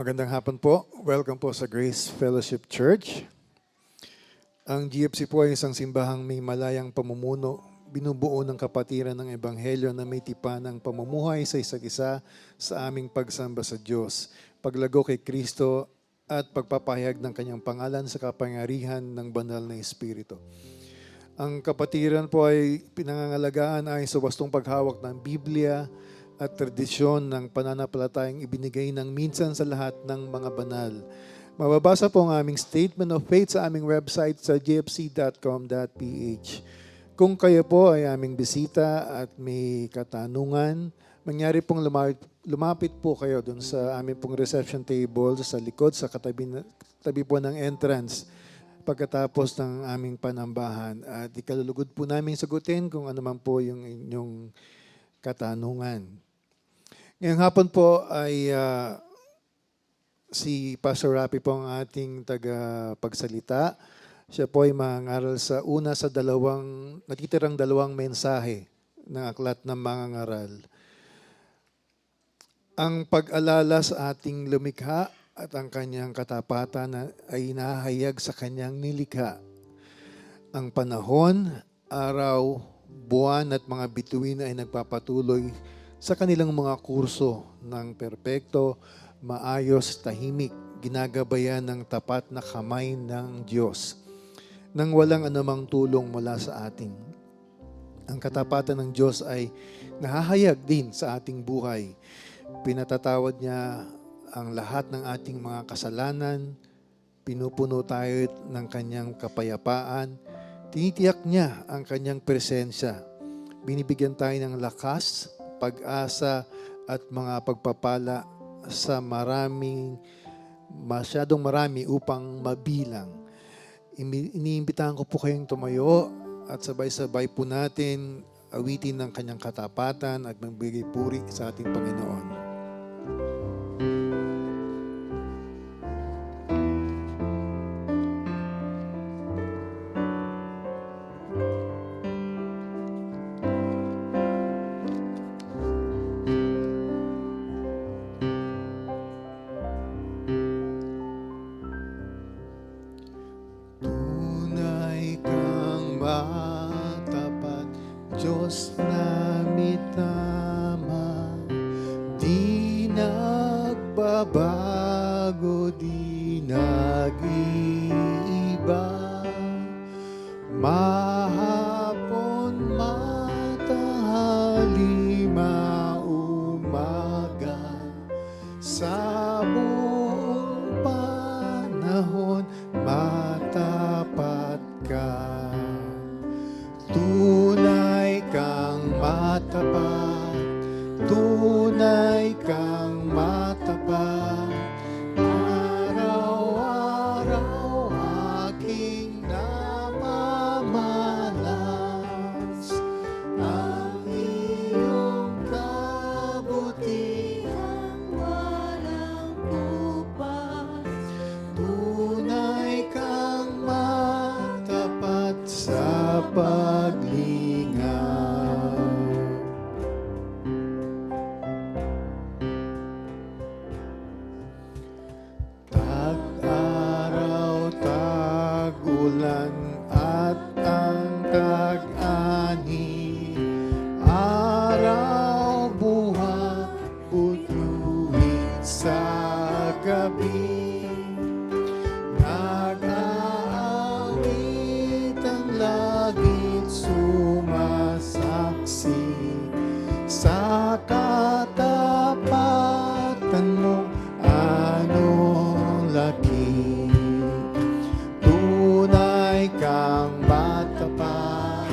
Magandang hapon po. Welcome po sa Grace Fellowship Church. Ang GFC po ay isang simbahang may malayang pamumuno, binubuo ng kapatiran ng Ebanghelyo na may tipan ng pamumuhay sa isa't isa sa aming pagsamba sa Diyos, paglago kay Kristo at pagpapahayag ng kanyang pangalan sa kapangyarihan ng banal na Espiritu. Ang kapatiran po ay pinangangalagaan ay sa wastong paghawak ng Biblia at tradisyon ng pananampalatayang ibinigay ng minsan sa lahat ng mga banal. Mababasa po ang aming statement of faith sa aming website sa gfc.com.ph. Kung kayo po ay aming bisita at may katanungan, mangyari pong lumapit po kayo dun sa aming pong reception table sa likod, sa tabi po ng entrance pagkatapos ng aming panambahan. At ikalulugod po namin sagutin kung ano man po yung inyong katanungan. Ngayong hapon po ay si Pastor Rapi po ang ating tagapagsalita. Siya po ay mangaral sa natitirang dalawang mensahe ng aklat ng mga ngaral. Ang pag-alala sa ating lumikha at ang kanyang katapatan ay nahayag sa kanyang nilikha. Ang panahon, araw, buwan at mga bituin ay nagpapatuloy sa kanilang mga kurso ng perpekto, maayos, tahimik, ginagabayan ng tapat na kamay ng Diyos, nang walang anumang tulong mula sa atin. Ang katapatan ng Diyos ay nahahayag din sa ating buhay. Pinatatawad niya ang lahat ng ating mga kasalanan, pinupuno tayo ng kanyang kapayapaan, tinitiyak niya ang kanyang presensya, binibigyan tayo ng lakas, pag-asa at mga pagpapala sa masyadong marami upang mabilang. Iniimbitahan ko po kayong tumayo at sabay-sabay po natin awitin ng kanyang katapatan at magbigay puri sa ating Panginoon. Matapat, Diyos na mitama, di nagbabago, di nag-iiba. Mahapon, matahali, maumaga, sa buong panahon, matapat ka. Tunay kang matapat, tunay kang matapat, araw-araw aking namamalas ang iyong kabutihan walang bupas. Tunay kang matapat sa paglingaw. Tag-araw, tag-ulan at ang tag-ani, araw, buwan, utuwid sa gabi, nag-aawit ang langit, sumasaksi sa katapatan mo, anong laki. Tunay kang matapat,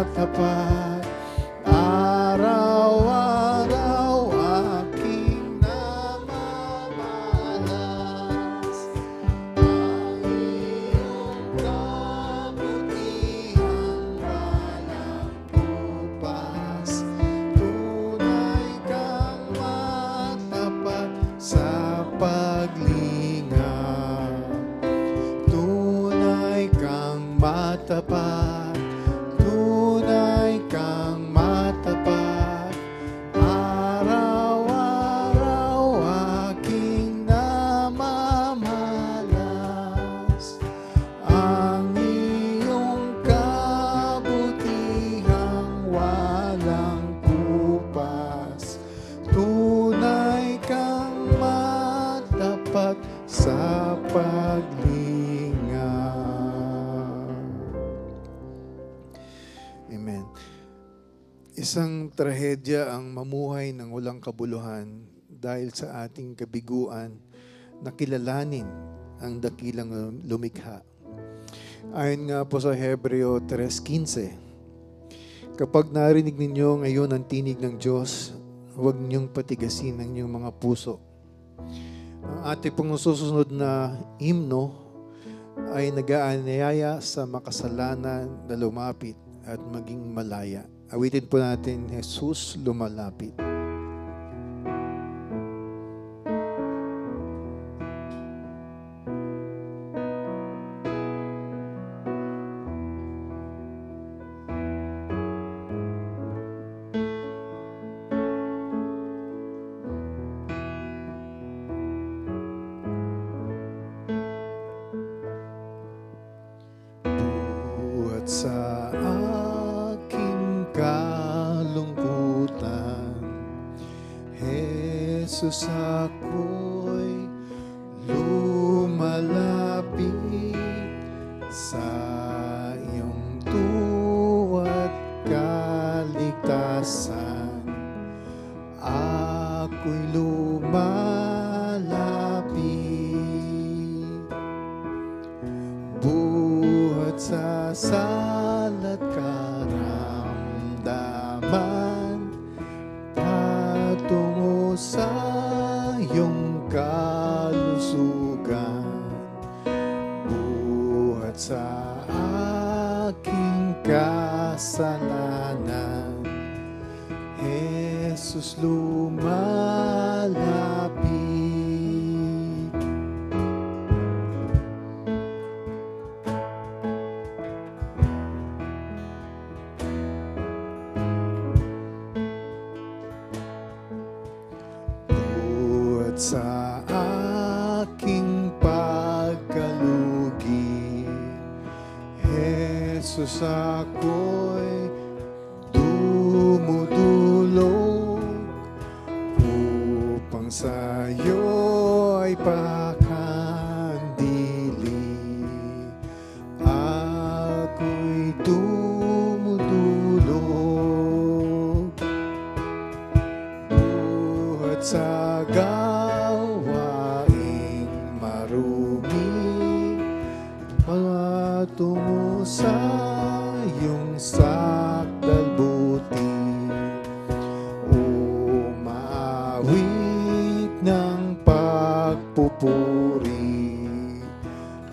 matapat, araw-araw aking namamalas. Ang iyong kabutihan walang kupas, tunay kang matapat sa paglinga. Tunay kang matapat, tunay kang matapat, araw-araw aking namamalas. Ang iyong kabutihang walang kupas, tunay kang matapat sa paglinga. Amen. Isang trahedya ang mamuhay ng walang kabuluhan dahil sa ating kabiguan na kilalanin ang dakilang lumikha. Ayon nga po sa Hebreo 3:15, kapag narinig ninyo ngayon ang tinig ng Diyos, huwag ninyong patigasin ang inyong mga puso. Ang ating pong susunod na himno ay nag-aanyaya sa makasalanan na lumapit at maging malaya. Awitin po natin, Jesus lumalapit. Buhat sa aking kalungkutan, Jesus, ako'y lumalapit sa iyong tuwa't kaligtasan. Ako'y lumalapit, buhat sa salat karamdaman, patungo sa iyong kalusugan. Buhat sa aking kasalanan, Jesus lumalapit. Buhat sa aking pagkalugi, Jesus, ako'y dumudulog upang sa'yo ay pakandili. Ako'y dumudulog buhat sa gawaing marumi, patungo sa iyong sakdal buti. Umaawit ng pagpupuri,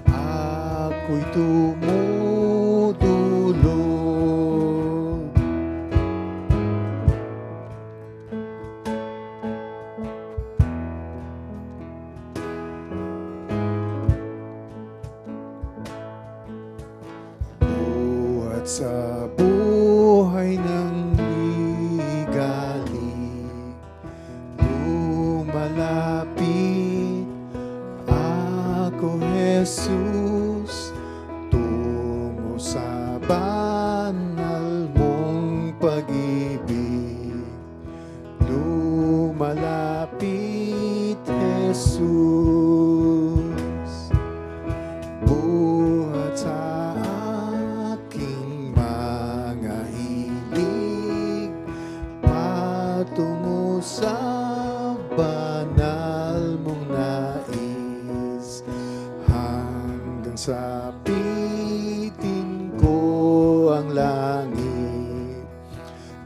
ako'y tumutulog. Buhat sa buhay ng ligali, lumalapit ako, Jesus, tunay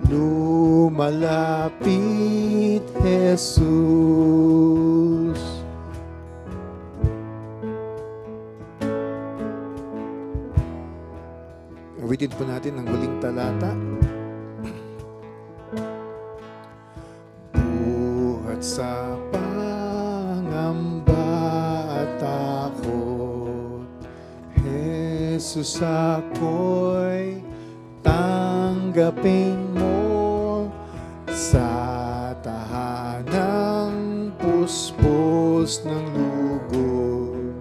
lumalapit, Jesus. Awitin po natin ang huling talata. Buhat sa pangamba at takot, Jesus, ako'y tanggapin mo sa tahanang puspos ng lugod.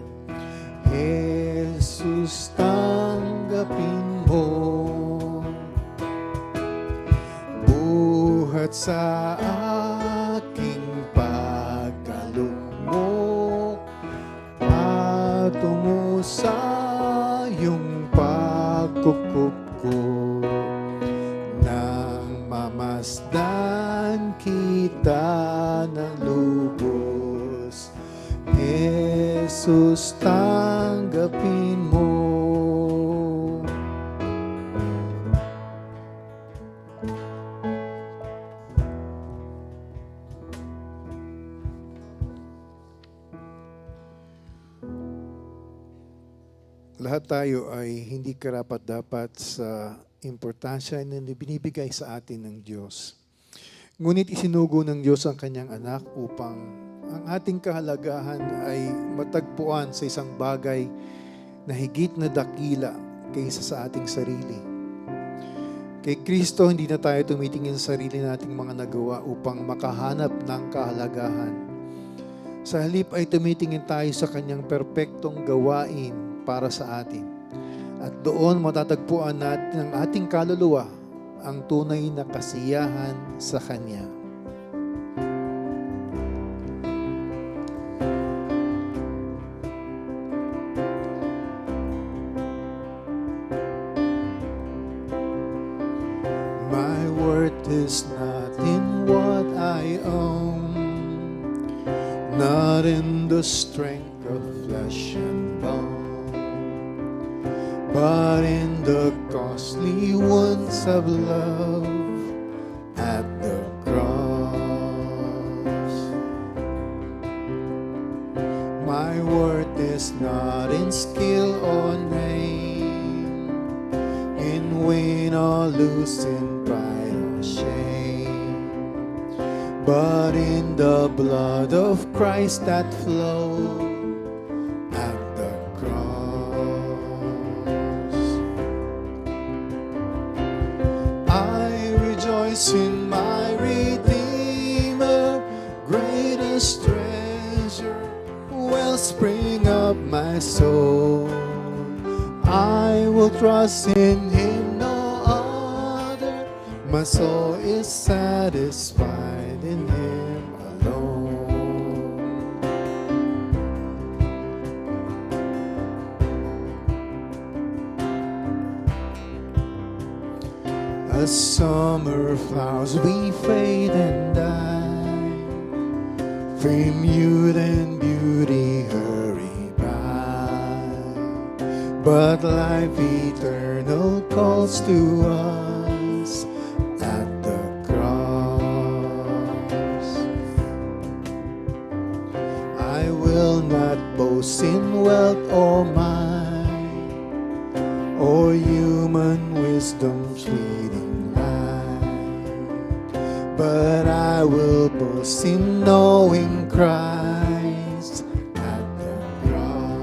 Jesus, tanggapin mo. Buhat sa aking pagkalugmok, patungo sa iyong pagkukup ko, nang mamasdan kita ng lubos. Jesus, tanggapin mo. Lahat tayo ay hindi karapat-dapat sa importansya na binibigay sa atin ng Diyos. Ngunit isinugo ng Diyos ang kanyang anak upang ang ating kahalagahan ay matagpuan sa isang bagay na higit na dakila kaysa sa ating sarili. Kay Kristo, hindi na tayo tumitingin sa sarili nating mga nagawa upang makahanap ng kahalagahan. Sa halip ay tumitingin tayo sa kanyang perpektong gawain para sa atin. At doon matatagpuan natin ang ating kaluluwa, ang tunay na kasiyahan sa Kanya. My worth is not in what I own, not in the strength of flesh and bone, but in the costly wounds of love at the cross. My worth is not in skill or name, in win or lose, in pride or shame, but in the blood of Christ that flowed at the cross. I rejoice in my Redeemer, greatest treasure, wellspring of my soul. I will trust in Him, no other. My soul is satisfied in Him alone. As summer flowers we fade and die, fame, youth, and beauty hurry by, but life eternal calls to us at the cross. I will not boast in wealth or might, or human wisdom's fleeting light, but I will boast in knowing Christ at the cross.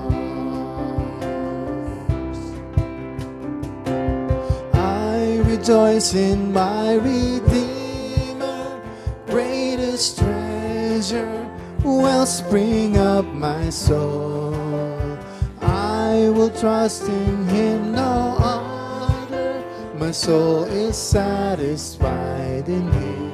I rejoice in my Redeemer, greatest treasure, wellspring of my soul. I will trust in Him, no other. My soul is satisfied in Him.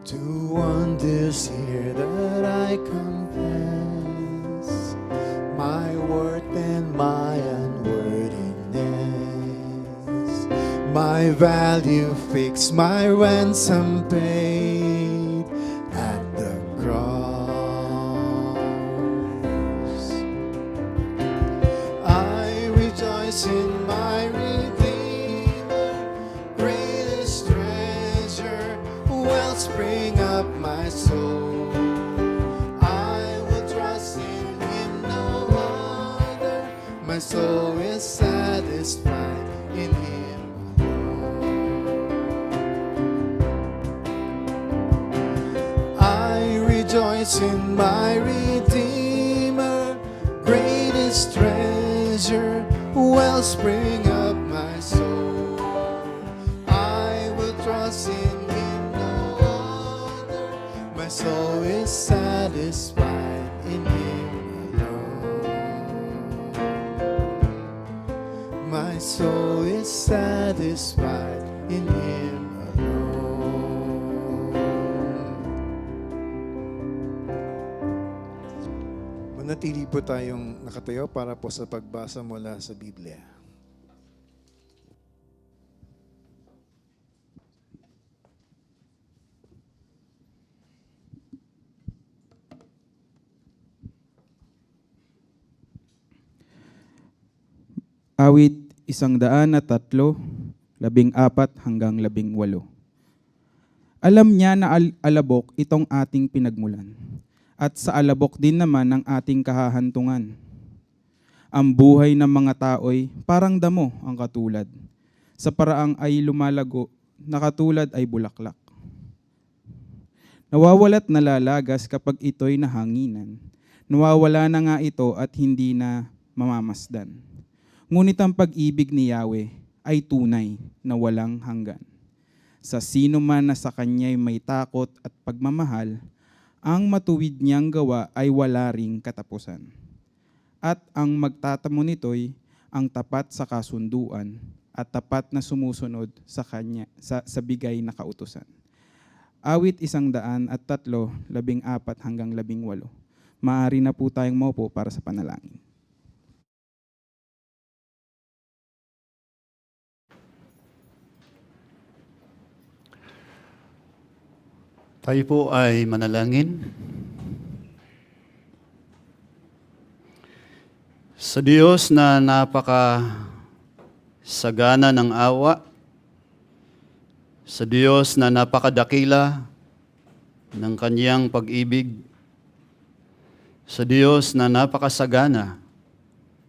To wonders here that I confess, my worth my value fixed, my ransom paid at the cross. I rejoice in my Redeemer, greatest treasure, wellspring of my soul. I will trust in Him, no other. My soul is satisfied in Him alone. I rejoice in my Redeemer, greatest treasure, wellspring of my soul. I will trust in Him, no other. My soul is satisfied in Him alone. My soul is satisfied in Him alone. Manatili po tayong nakatayo para po sa pagbasa mula sa Biblia. Awit 103, 14 hanggang 18. Alam niya na alabok itong ating pinagmulan, at sa alabok din naman ang ating kahahantungan. Ang buhay ng mga tao'y parang damo ang katulad, sa paraang ay lumalago na katulad ay bulaklak. Nawawalat nalalagas kapag ito'y nahanginan, nawawala na nga ito at hindi na mamamasdan. Ngunit ang pag-ibig ni Yahweh ay tunay na walang hanggan. Sa sino man na sa Kanya'y may takot at pagmamahal, ang matuwid niyang gawa ay wala ring katapusan. At ang magtatamo nito'y ang tapat sa kasunduan at tapat na sumusunod sa Kanya sa bigay na kautusan. Awit 103, 14 hanggang 18. Maaari na po tayong maupo para sa panalangin. Tayo po ay manalangin. Sa Diyos na napakasagana ng awa, sa Diyos na napakadakila ng Kanyang pag-ibig, sa Diyos na napakasagana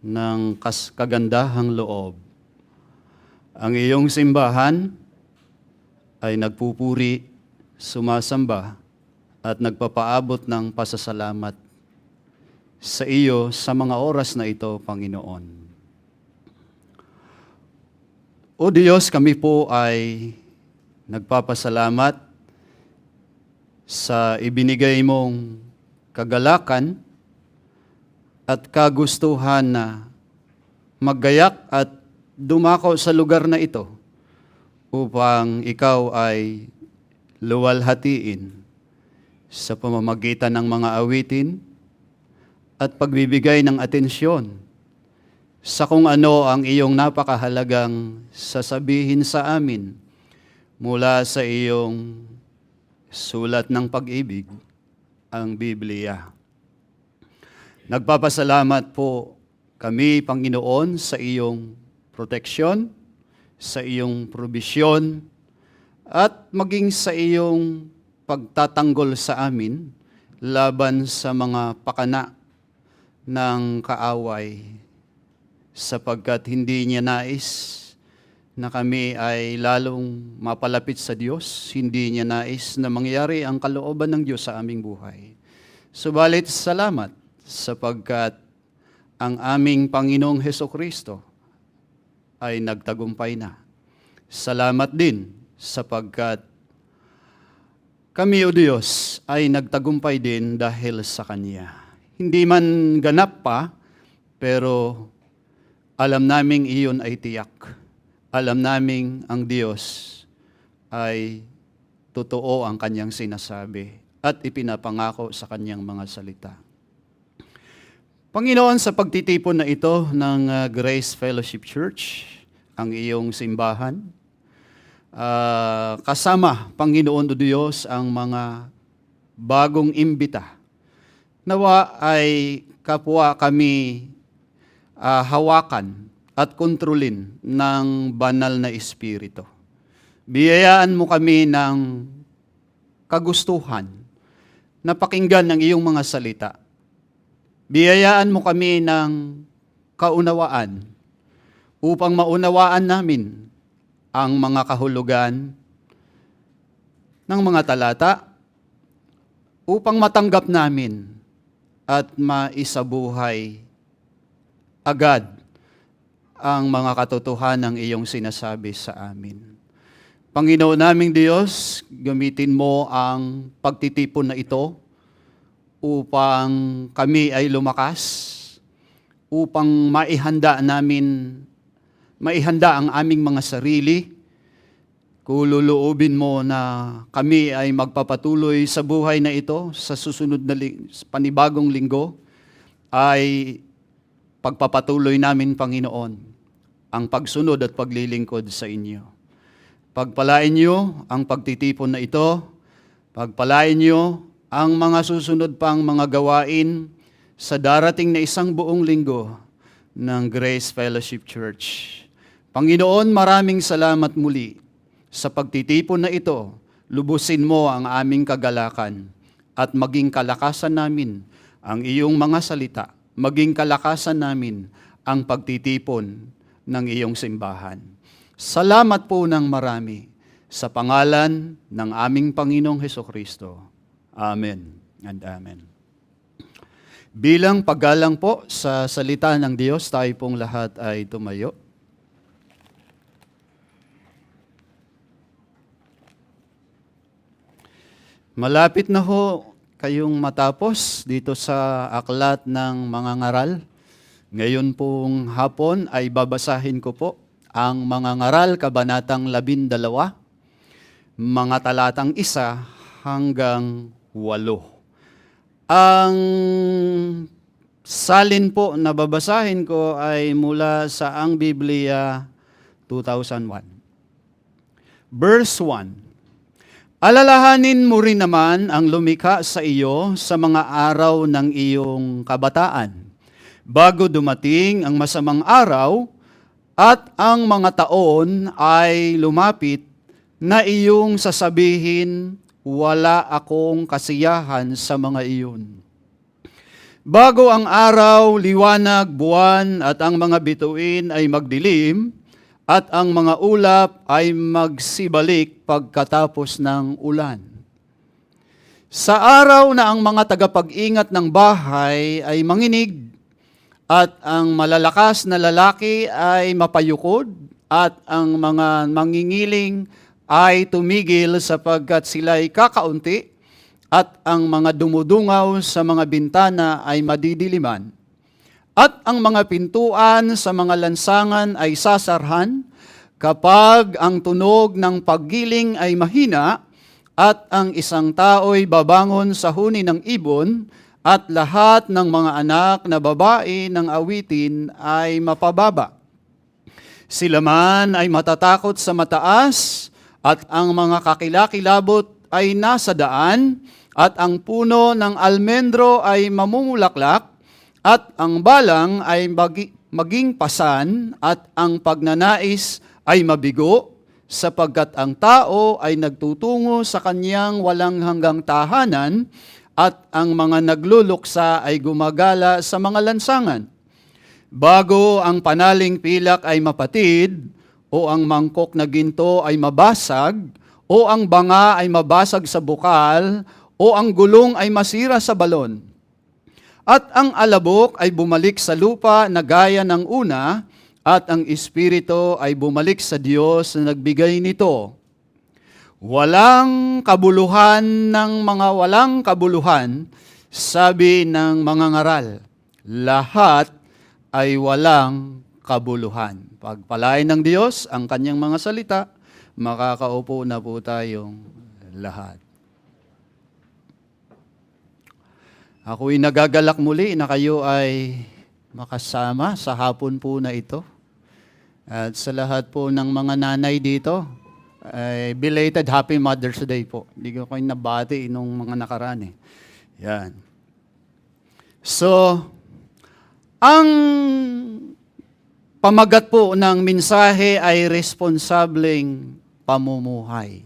ng kagandahang loob, ang iyong simbahan ay nagpupuri, sumasamba at nagpapaabot ng pasasalamat sa iyo sa mga oras na ito, Panginoon. O Diyos, kami po ay nagpapasalamat sa ibinigay mong kagalakan at kagustuhan na maggayak at dumako sa lugar na ito upang ikaw ay luwalhatiin sa pamamagitan ng mga awitin at pagbibigay ng atensyon sa kung ano ang iyong napakahalagang sasabihin sa amin mula sa iyong sulat ng pag-ibig, ang Biblia. Nagpapasalamat po kami, Panginoon, sa iyong proteksyon, sa iyong probisyon, at maging sa iyong pagtatanggol sa amin laban sa mga pakana ng kaaway, sapagkat hindi niya nais na kami ay lalong mapalapit sa Diyos, hindi niya nais na mangyari ang kalooban ng Diyos sa aming buhay. Subalit salamat sapagkat ang aming Panginoong Hesukristo ay nagtagumpay na. Salamat din sapagkat kami, O Diyos, ay nagtagumpay din dahil sa Kanya. Hindi man ganap pa, pero alam naming iyon ay tiyak. Alam naming ang Diyos ay totoo ang Kanyang sinasabi at ipinapangako sa Kanyang mga salita. Panginoon, sa pagtitipon na ito ng Grace Fellowship Church, ang iyong simbahan, kasama, Panginoon o Diyos, ang mga bagong imbita. Nawa ay kapwa kami hawakan at kontrolin ng banal na Espiritu. Biyayaan mo kami ng kagustuhan na pakinggan ng iyong mga salita. Biyayaan mo kami ng kaunawaan upang maunawaan namin ang mga kahulugan ng mga talata upang matanggap namin at maisabuhay agad ang mga katotohanan ng iyong sinasabi sa amin. Panginoon naming Diyos, gamitin mo ang pagtitipon na ito upang kami ay lumakas, upang maihanda ang aming mga sarili. Kululuubin mo na kami ay magpapatuloy sa buhay na ito sa susunod na panibagong linggo, ay pagpapatuloy namin, Panginoon, ang pagsunod at paglilingkod sa inyo. Pagpalain niyo ang pagtitipon na ito. Pagpalain niyo ang mga susunod pang mga gawain sa darating na isang buong linggo ng Grace Fellowship Church. Panginoon, maraming salamat muli sa pagtitipon na ito. Lubusin mo ang aming kagalakan at maging kalakasan namin ang iyong mga salita. Maging kalakasan namin ang pagtitipon ng iyong simbahan. Salamat po ng marami sa pangalan ng aming Panginoong Hesukristo. Amen and amen. Bilang paggalang po sa salita ng Diyos, tayo pong lahat ay tumayo. Malapit na ho kayong matapos dito sa aklat ng mga ngaral. Ngayon pong hapon ay babasahin ko po ang mga ngaral, kabanatang 12, mga talatang 1 hanggang 8. Ang salin po na babasahin ko ay mula sa Ang Biblia 2001. Verse 1. Alalahanin mo rin naman ang lumikha sa iyo sa mga araw ng iyong kabataan, bago dumating ang masamang araw at ang mga taon ay lumapit na iyong sasabihin, wala akong kasiyahan sa mga iyon. Bago ang araw, liwanag, buwan at ang mga bituin ay magdilim at ang mga ulap ay magsibalik pagkatapos ng ulan. Sa araw na ang mga tagapag-ingat ng bahay ay manginig at ang malalakas na lalaki ay mapayukod at ang mga mangingiling ay tumigil sapagkat sila'y kakaunti at ang mga dumudungaw sa mga bintana ay madidiliman. At ang mga pintuan sa mga lansangan ay sasarhan kapag ang tunog ng paggiling ay mahina at ang isang tao'y babangon sa huni ng ibon at lahat ng mga anak na babae ng awitin ay mapababa. Sila man ay matatakot sa mataas at ang mga kakilakilabot ay nasa daan at ang puno ng almendro ay mamumulaklak at ang balang ay maging pasan at ang pagnanais ay mabigo sapagkat ang tao ay nagtutungo sa kanyang walang hanggang tahanan at ang mga nagluluksa ay gumagala sa mga lansangan. Bago ang panaling pilak ay mapatid, o ang mangkok na ginto ay mabasag, o ang banga ay mabasag sa bukal, o ang gulong ay masira sa balon. At ang alabok ay bumalik sa lupa na gaya ng una, at ang espiritu ay bumalik sa Diyos na nagbigay nito. Walang kabuluhan ng mga walang kabuluhan, sabi ng mga ngaral. Lahat ay walang kabuluhan. Pagpalain ng Diyos ang kanyang mga salita, makakaupo na po tayong lahat. Ako'y nagagalak muli na kayo ay makasama sa hapon po na ito. At sa lahat po ng mga nanay dito, Belated Happy Mother's Day po. Hindi ko kayo nabati nung mga nakaraan eh. Yan. So, ang pamagat po ng mensahe ay responsableng pamumuhay.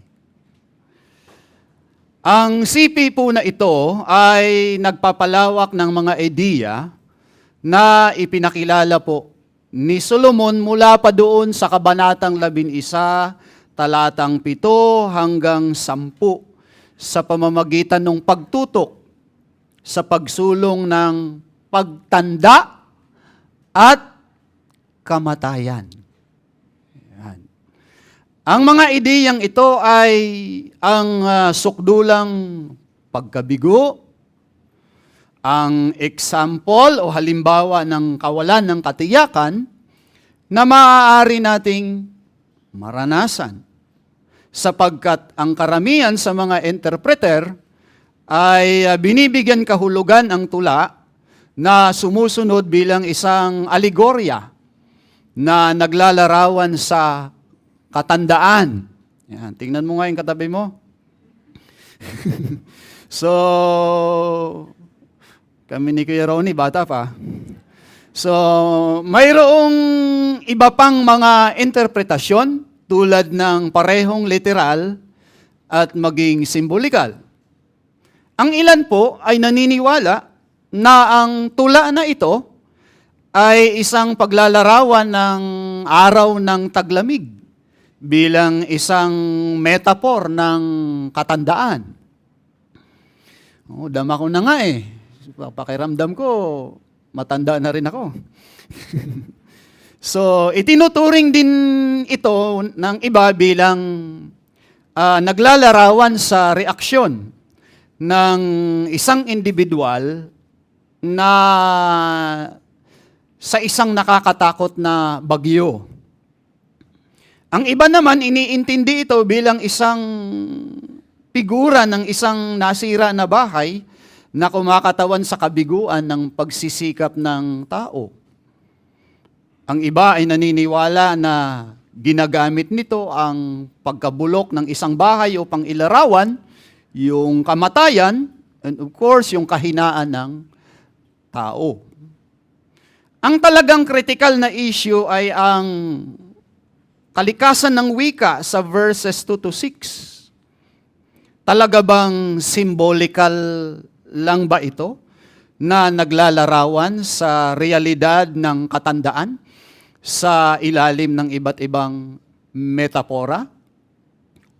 Ang CP po na ito ay nagpapalawak ng mga ideya na ipinakilala po ni Solomon mula pa doon sa Kabanatang 11, talatang 7 hanggang 10 sa pamamagitan ng pagtutok sa pagsulong ng pagtanda at kamatayan. Yan. Ang mga ideyang ito ay ang sukdulang pagkabigo, ang example o halimbawa ng kawalan ng katiyakan na maaari nating maranasan. Sapagkat ang karamihan sa mga interpreter ay binibigyan kahulugan ang tula na sumusunod bilang isang alegorya na naglalarawan sa katandaan. Yan, tingnan mo nga yung katabi mo. So, kami ni Kuya Ronnie, bata pa. So, mayroong iba pang mga interpretasyon tulad ng parehong literal at maging simbolikal. Ang ilan po ay naniniwala na ang tula na ito ay isang paglalarawan ng araw ng taglamig bilang isang metaphor ng katandaan. Dama ko na nga eh. Pakiramdam ko, matanda na rin ako. So, itinuturing din ito ng iba bilang naglalarawan sa reaksyon ng isang individual na sa isang nakakatakot na bagyo. Ang iba naman, iniintindi ito bilang isang figura ng isang nasira na bahay na kumakatawan sa kabiguan ng pagsisikap ng tao. Ang iba ay naniniwala na ginagamit nito ang pagkabulok ng isang bahay upang ilarawan yung kamatayan and of course yung kahinaan ng tao. Ang talagang critical na issue ay ang kalikasan ng wika sa verses 2 to 6. Talaga bang symbolical lang ba ito na naglalarawan sa realidad ng katandaan sa ilalim ng iba't ibang metapora?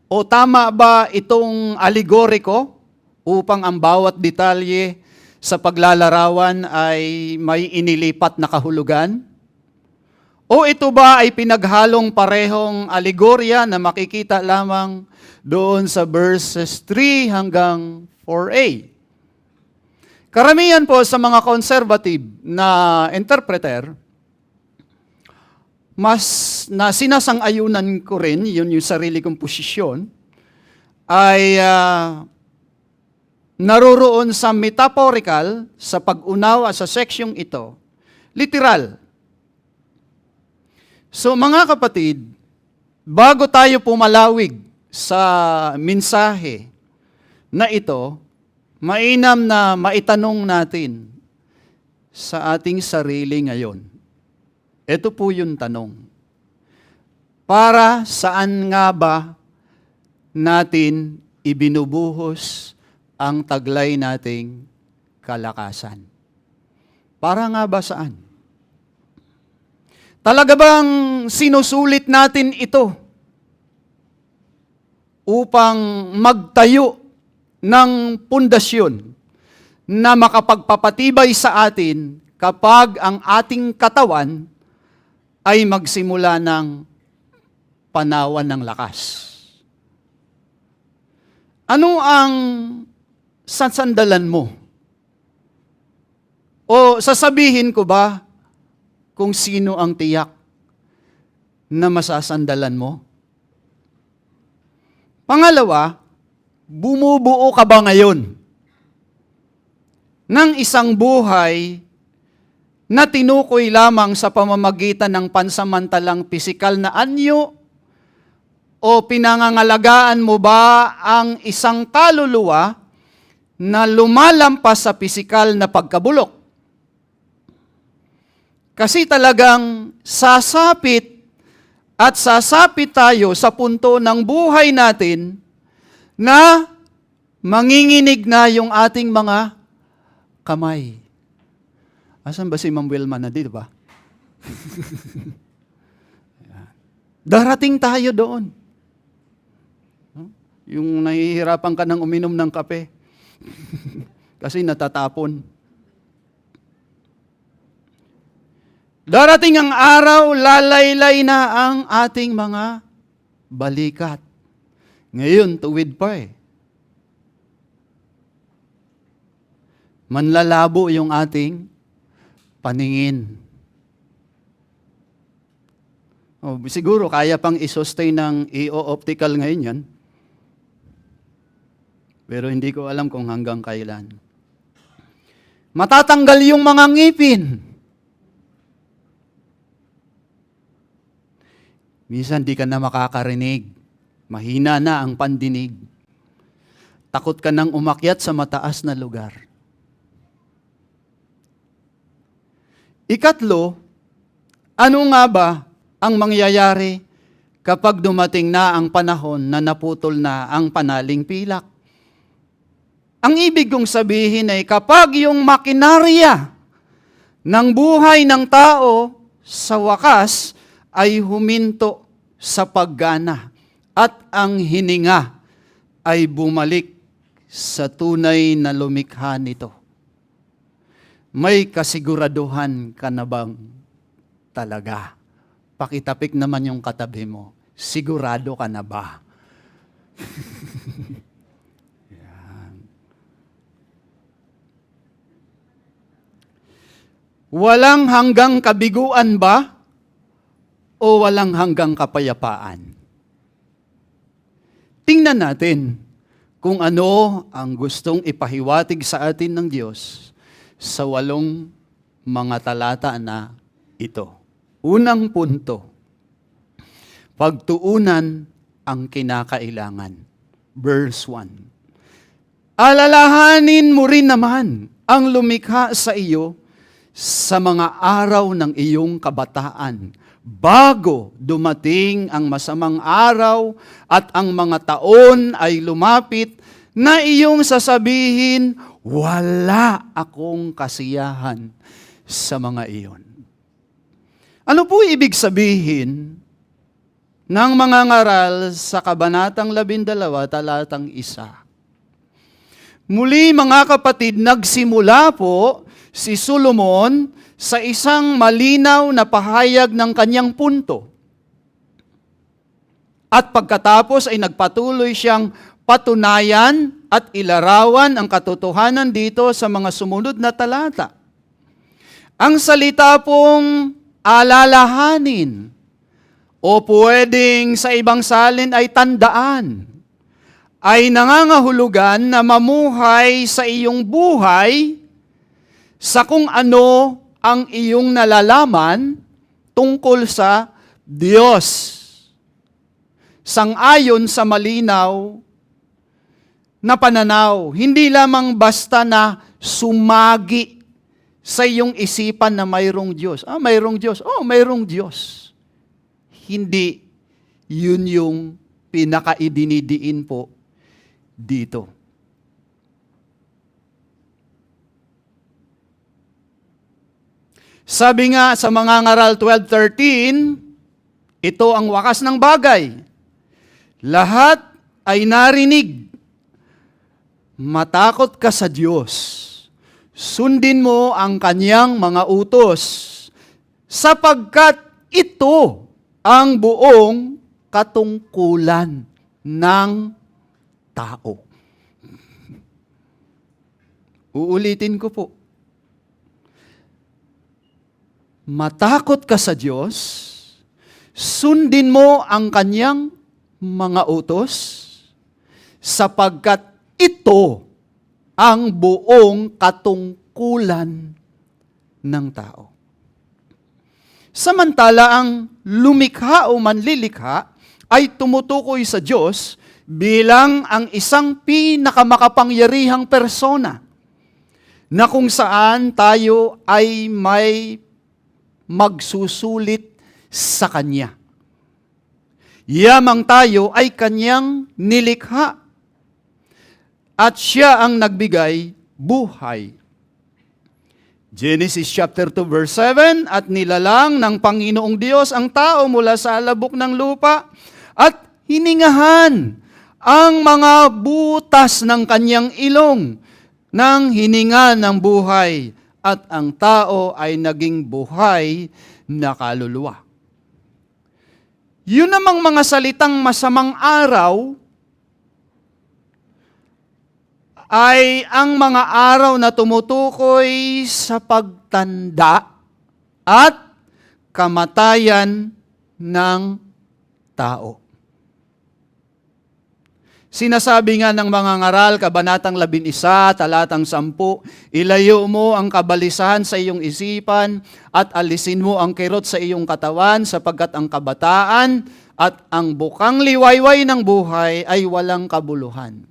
O tama ba itong alegoriko upang ang bawat detalye sa paglalarawan ay may inilipat na kahulugan? O ito ba ay pinaghalong parehong alegorya na makikita lamang doon sa verses 3 hanggang 4a? Karamihan po sa mga conservative na interpreter, mas na sinasang-ayunan ko rin, yun yung sarili kong posisyon, ay naroroon sa metaphorical, sa pag-unawa sa seksyong ito, literal. So mga kapatid, bago tayo pumalawig sa mensahe na ito, mainam na maitanong natin sa ating sarili ngayon. Ito po yung tanong. Para saan nga ba natin ibinubuhos ang taglay nating kalakasan? Para nga ba saan? Talaga bang sinusulit natin ito upang magtayo ng pundasyon na makapagpapatibay sa atin kapag ang ating katawan ay magsimula ng panawan ng lakas? Ano ang sasandalan mo? O sasabihin ko ba kung sino ang tiyak na masasandalan mo? Pangalawa, bumubuo ka ba ngayon ng isang buhay na tinukoy lamang sa pamamagitan ng pansamantalang pisikal na anyo o pinangangalagaan mo ba ang isang kaluluwa na lumalampas sa pisikal na pagkabulok? Kasi talagang sasapit tayo sa punto ng buhay natin na manginginig na yung ating mga kamay. Asan ba si Ma'am Wilma na dito ba? Darating tayo doon. Yung nahihirapan ka ng uminom ng kape. Kasi natatapon. Darating ang araw, lalaylay na ang ating mga balikat. Ngayon, tuwid pa eh. Manlalabo yung ating paningin. Siguro, kaya pang isustain ng EO Optical ngayon yan. Pero hindi ko alam kung hanggang kailan. Matatanggal yung mga ngipin. Minsan di ka na makakarinig. Mahina na ang pandinig. Takot ka nang umakyat sa mataas na lugar. Ikatlo, ano nga ba ang mangyayari kapag dumating na ang panahon na naputol na ang panaling pilak? Ang ibig kong sabihin ay kapag yung makinarya ng buhay ng tao sa wakas ay huminto sa paggana at ang hininga ay bumalik sa tunay na lumikha nito. May kasiguraduhan ka na bang talaga? Pakitapik naman yung katabi mo. Sigurado ka na ba? Walang hanggang kabiguan ba o walang hanggang kapayapaan? Tingnan natin kung ano ang gustong ipahiwatig sa atin ng Diyos sa 8 mga talata na ito. Unang punto, pagtuunan ang kinakailangan. Verse 1. Alalahanin mo rin naman ang lumikha sa iyo sa mga araw ng iyong kabataan, bago dumating ang masamang araw at ang mga taon ay lumapit, na iyong sasabihin, wala akong kasiyahan sa mga iyon. Ano po ibig sabihin ng mga ngaral sa Kabanatang 12, talatang 1? Muli mga kapatid, nagsimula po si Solomon sa isang malinaw na pahayag ng kanyang punto. At pagkatapos ay nagpatuloy siyang patunayan at ilarawan ang katotohanan dito sa mga sumunod na talata. Ang salita pong alalahanin o pwedeng sa ibang salin ay tandaan, ay nangangahulugan na mamuhay sa iyong buhay sa kung ano ang iyong nalalaman tungkol sa Diyos. Sang-ayon sa malinaw na pananaw, hindi lamang basta na sumagi sa iyong isipan na mayroong Diyos. Mayroong Diyos. Mayroong Diyos. Hindi yun yung pinakaidinidiin po dito. Sabi nga sa mga ngaral 12:13, ito ang wakas ng bagay. Lahat ay narinig. Matakot ka sa Diyos. Sundin mo ang kanyang mga utos, sapagkat ito ang buong katungkulan ng tao. Uulitin ko po. Matakot ka sa Diyos, sundin mo ang kanyang mga utos, sapagkat ito ang buong katungkulan ng tao. Samantala ang lumikha o manlilikha ay tumutukoy sa Diyos bilang ang isang pinakamakapangyarihang persona na kung saan tayo ay may magsusulit sa Kanya. Yamang tayo ay Kanyang nilikha at Siya ang nagbigay buhay. Genesis chapter 2 verse 7, at nilalang ng Panginoong Diyos ang tao mula sa alabok ng lupa at hiningahan ang mga butas ng kanyang ilong ng hininga ng buhay at ang tao ay naging buhay na kaluluwa. Yun namang mga salitang masamang araw ay ang mga araw na tumutukoy sa pagtanda at kamatayan ng tao. Sinasabi nga ng mga ngaral, Kabanatang 11, talatang 10, ilayo mo ang kabalisahan sa iyong isipan at alisin mo ang kirot sa iyong katawan sapagkat ang kabataan at ang bukang liwayway ng buhay ay walang kabuluhan.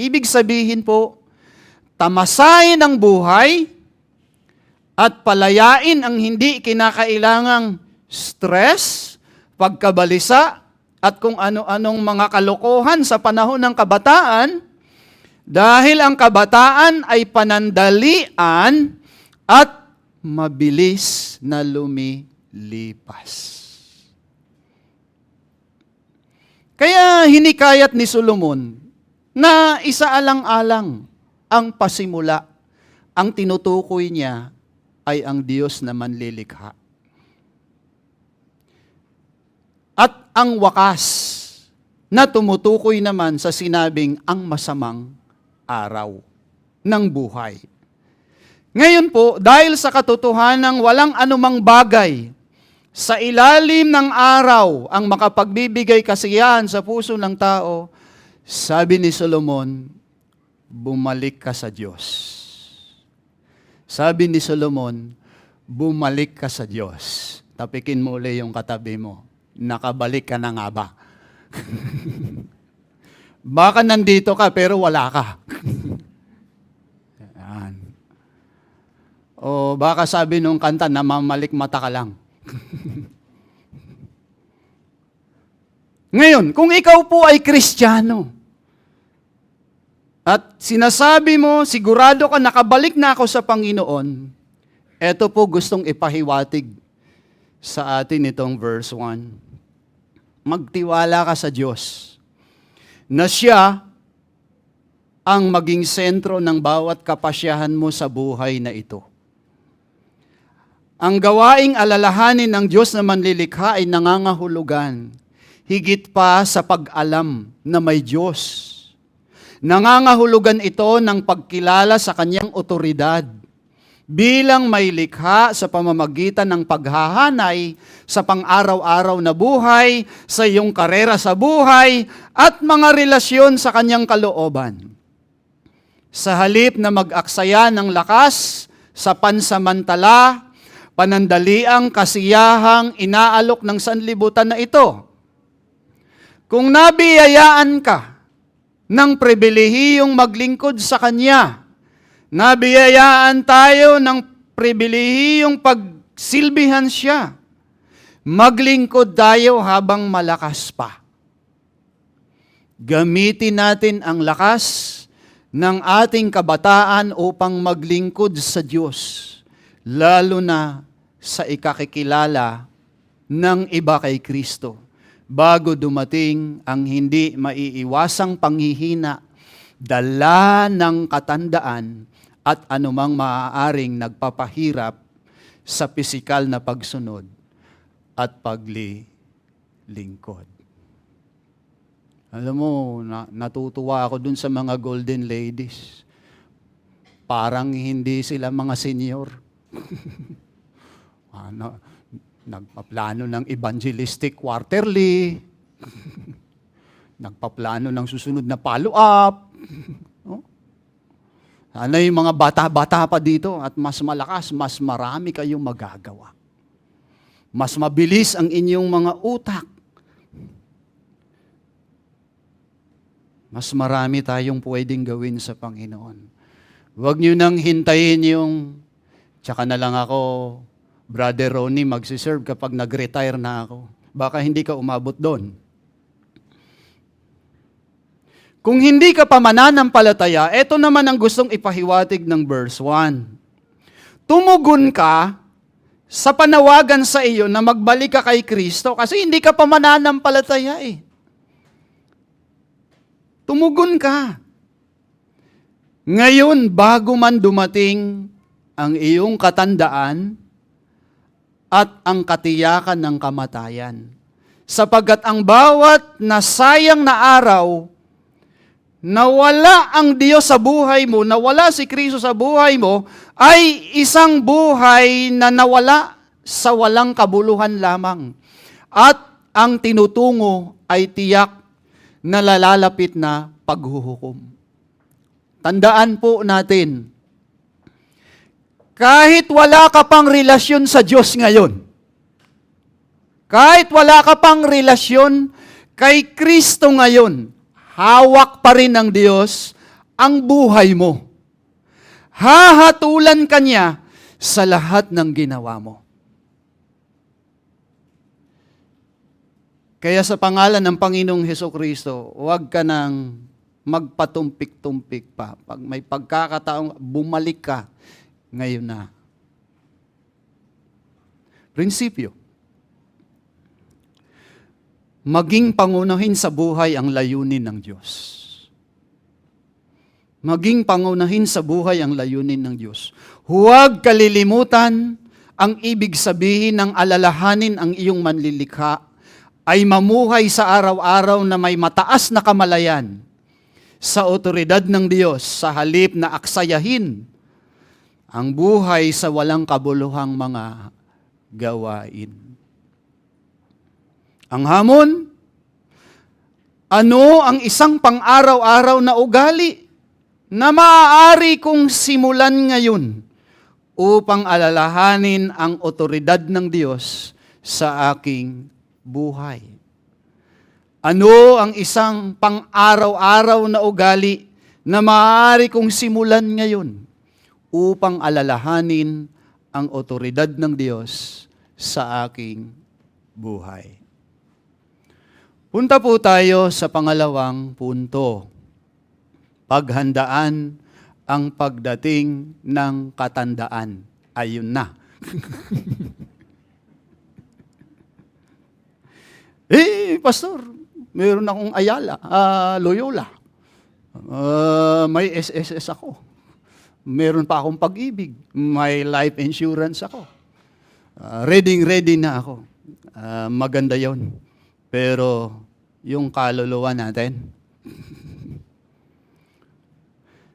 Ibig sabihin po, tamasain ang buhay at palayain ang hindi kinakailangang stress, pagkabalisa, at kung ano-anong mga kalokohan sa panahon ng kabataan, dahil ang kabataan ay panandalian at mabilis na lumilipas. Kaya hinikayat ni Solomon na isaalang-alang ang pasimula. Ang tinutukoy niya ay ang Diyos na manlilikha. At ang wakas na tumutukoy naman sa sinabing ang masamang araw ng buhay. Ngayon po, dahil sa katotohanang walang anumang bagay sa ilalim ng araw ang makapagbibigay kasiyahan sa puso ng tao, sabi ni Solomon, bumalik ka sa Diyos. Sabi ni Solomon, bumalik ka sa Diyos. Tapikin mo uli yung katabi mo. Nakabalik ka na nga ba? Baka nandito ka pero wala ka. Yan. O baka sabi nung kanta, namamalik mata ka lang. Ngayon, kung ikaw po ay Kristiyano, at sinasabi mo, sigurado ka, nakabalik na ako sa Panginoon, eto po gustong ipahiwatig sa atin itong verse 1. Magtiwala ka sa Diyos na Siya ang maging sentro ng bawat kapasyahan mo sa buhay na ito. Ang gawaing alalahanin ng Diyos na manlilikha ay nangangahulugan, higit pa sa pag-alam na may Diyos. Nangangahulugan ito ng pagkilala sa Kanyang otoridad bilang may likha sa pamamagitan ng paghahanay sa pang-araw-araw na buhay, sa iyong karera sa buhay, at mga relasyon sa Kanyang kalooban. Sa halip na mag-aksaya ng lakas sa pansamantala, panandaliang kasiyahang inaalok ng sanlibutan na ito, kung nabiyayaan ka ng pribilehiyong maglingkod sa Kanya, nabiyayaan tayo ng pribilehiyong pagsilbihan Siya, maglingkod tayo habang malakas pa. Gamitin natin ang lakas ng ating kabataan upang maglingkod sa Diyos, lalo na sa ikakikilala ng iba kay Kristo, bago dumating ang hindi maiiwasang panghihina, dala ng katandaan at anumang maaaring nagpapahirap sa pisikal na pagsunod at paglilingkod. Alam mo, natutuwa ako dun sa mga golden ladies. Parang hindi sila mga senior. Nagpaplano ng evangelistic quarterly, nagpaplano ng susunod na follow-up. Sana yung mga bata-bata pa dito at mas malakas, mas marami kayong magagawa. Mas mabilis ang inyong mga utak Mas marami tayong pwedeng gawin sa Panginoon. Huwag nyo nang hintayin yung, tsaka na lang ako, Brother Ronnie, magsiserve kapag nag-retire na ako. Baka hindi ka umabot doon. Kung hindi ka pa mananampalataya, ito naman ang gustong ipahiwatig ng verse 1. Tumugon ka sa panawagan sa iyo na magbalik ka kay Kristo kasi hindi ka pa mananampalataya eh. Tumugon ka. Ngayon, bago man dumating ang iyong katandaan at ang katiyakan ng kamatayan. Sapagkat ang bawat nasayang na araw, nawala ang Diyos sa buhay mo, nawala si Kristo sa buhay mo, ay isang buhay na nawala sa walang kabuluhan lamang. At ang tinutungo ay tiyak na lalalapit na paghuhukom. Tandaan po natin, kahit wala ka pang relasyon sa Diyos ngayon, kahit wala ka pang relasyon kay Kristo ngayon, hawak pa rin ng Diyos ang buhay mo. Hahatulan ka niya sa lahat ng ginawa mo. Kaya sa pangalan ng Panginoong Hesukristo, huwag ka nang magpatumpik-tumpik pa. Pag may pagkakataong bumalik ka, ngayon na. Prinsipyo. Maging pangunahin sa buhay ang layunin ng Diyos. Maging pangunahin sa buhay ang layunin ng Diyos. Huwag kalilimutan ang ibig sabihin ng alalahanin ang iyong manlilikha ay mamuhay sa araw-araw na may mataas na kamalayan sa otoridad ng Diyos sa halip na aksayahin ang buhay sa walang kabuluhang mga gawain. Ang hamon, ano ang isang pang-araw-araw na ugali na maaari kong simulan ngayon upang alalahanin ang otoridad ng Diyos sa aking buhay? Ano ang isang pang-araw-araw na ugali na maaari kong simulan ngayon upang alalahanin ang otoridad ng Diyos sa aking buhay? Punta po tayo sa pangalawang punto. Paghandaan ang pagdating ng katandaan. Ayun na. Pastor, meron akong Ayala, Loyola. May SSS ako. Meron pa akong Pag-ibig. May life insurance ako. Ready na ako. Maganda yon. Pero yung kaluluwa natin.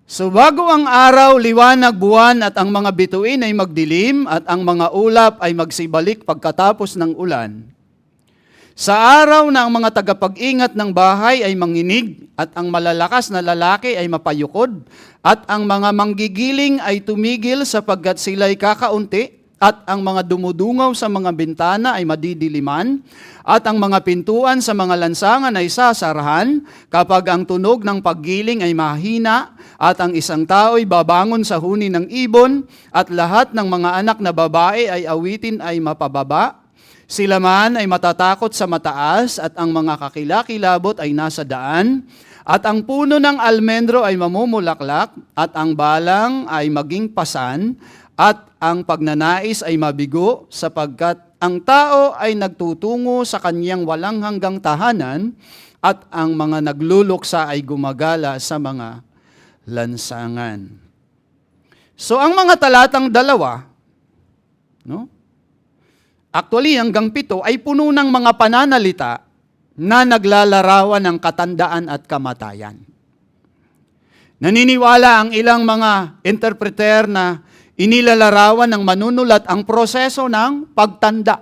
So bago ang araw, liwanag, buwan at ang mga bituin ay magdilim at ang mga ulap ay magsibalik pagkatapos ng ulan, sa araw na ang mga tagapag-ingat ng bahay ay manginig at ang malalakas na lalaki ay mapayukod at ang mga manggigiling ay tumigil sapagkat sila'y kakaunti at ang mga dumudungaw sa mga bintana ay madidiliman at ang mga pintuan sa mga lansangan ay sasarahan kapag ang tunog ng paggiling ay mahina at ang isang tao ay babangon sa huni ng ibon at lahat ng mga anak na babae ay awitin ay mapababa. Sila man ay matatakot sa mataas at ang mga kakilakilabot ay nasa daan at ang puno ng almendro ay mamumulaklak at ang balang ay maging pasan at ang pagnanais ay mabigo sapagkat ang tao ay nagtutungo sa kanyang walang hanggang tahanan at ang mga nagluluksa ay gumagala sa mga lansangan. So ang mga talatang 2, no? Actually, hanggang 7 ay puno ng mga pananalita na naglalarawan ng katandaan at kamatayan. Naniniwala ang ilang mga interpreter na inilalarawan ng manunulat ang proseso ng pagtanda.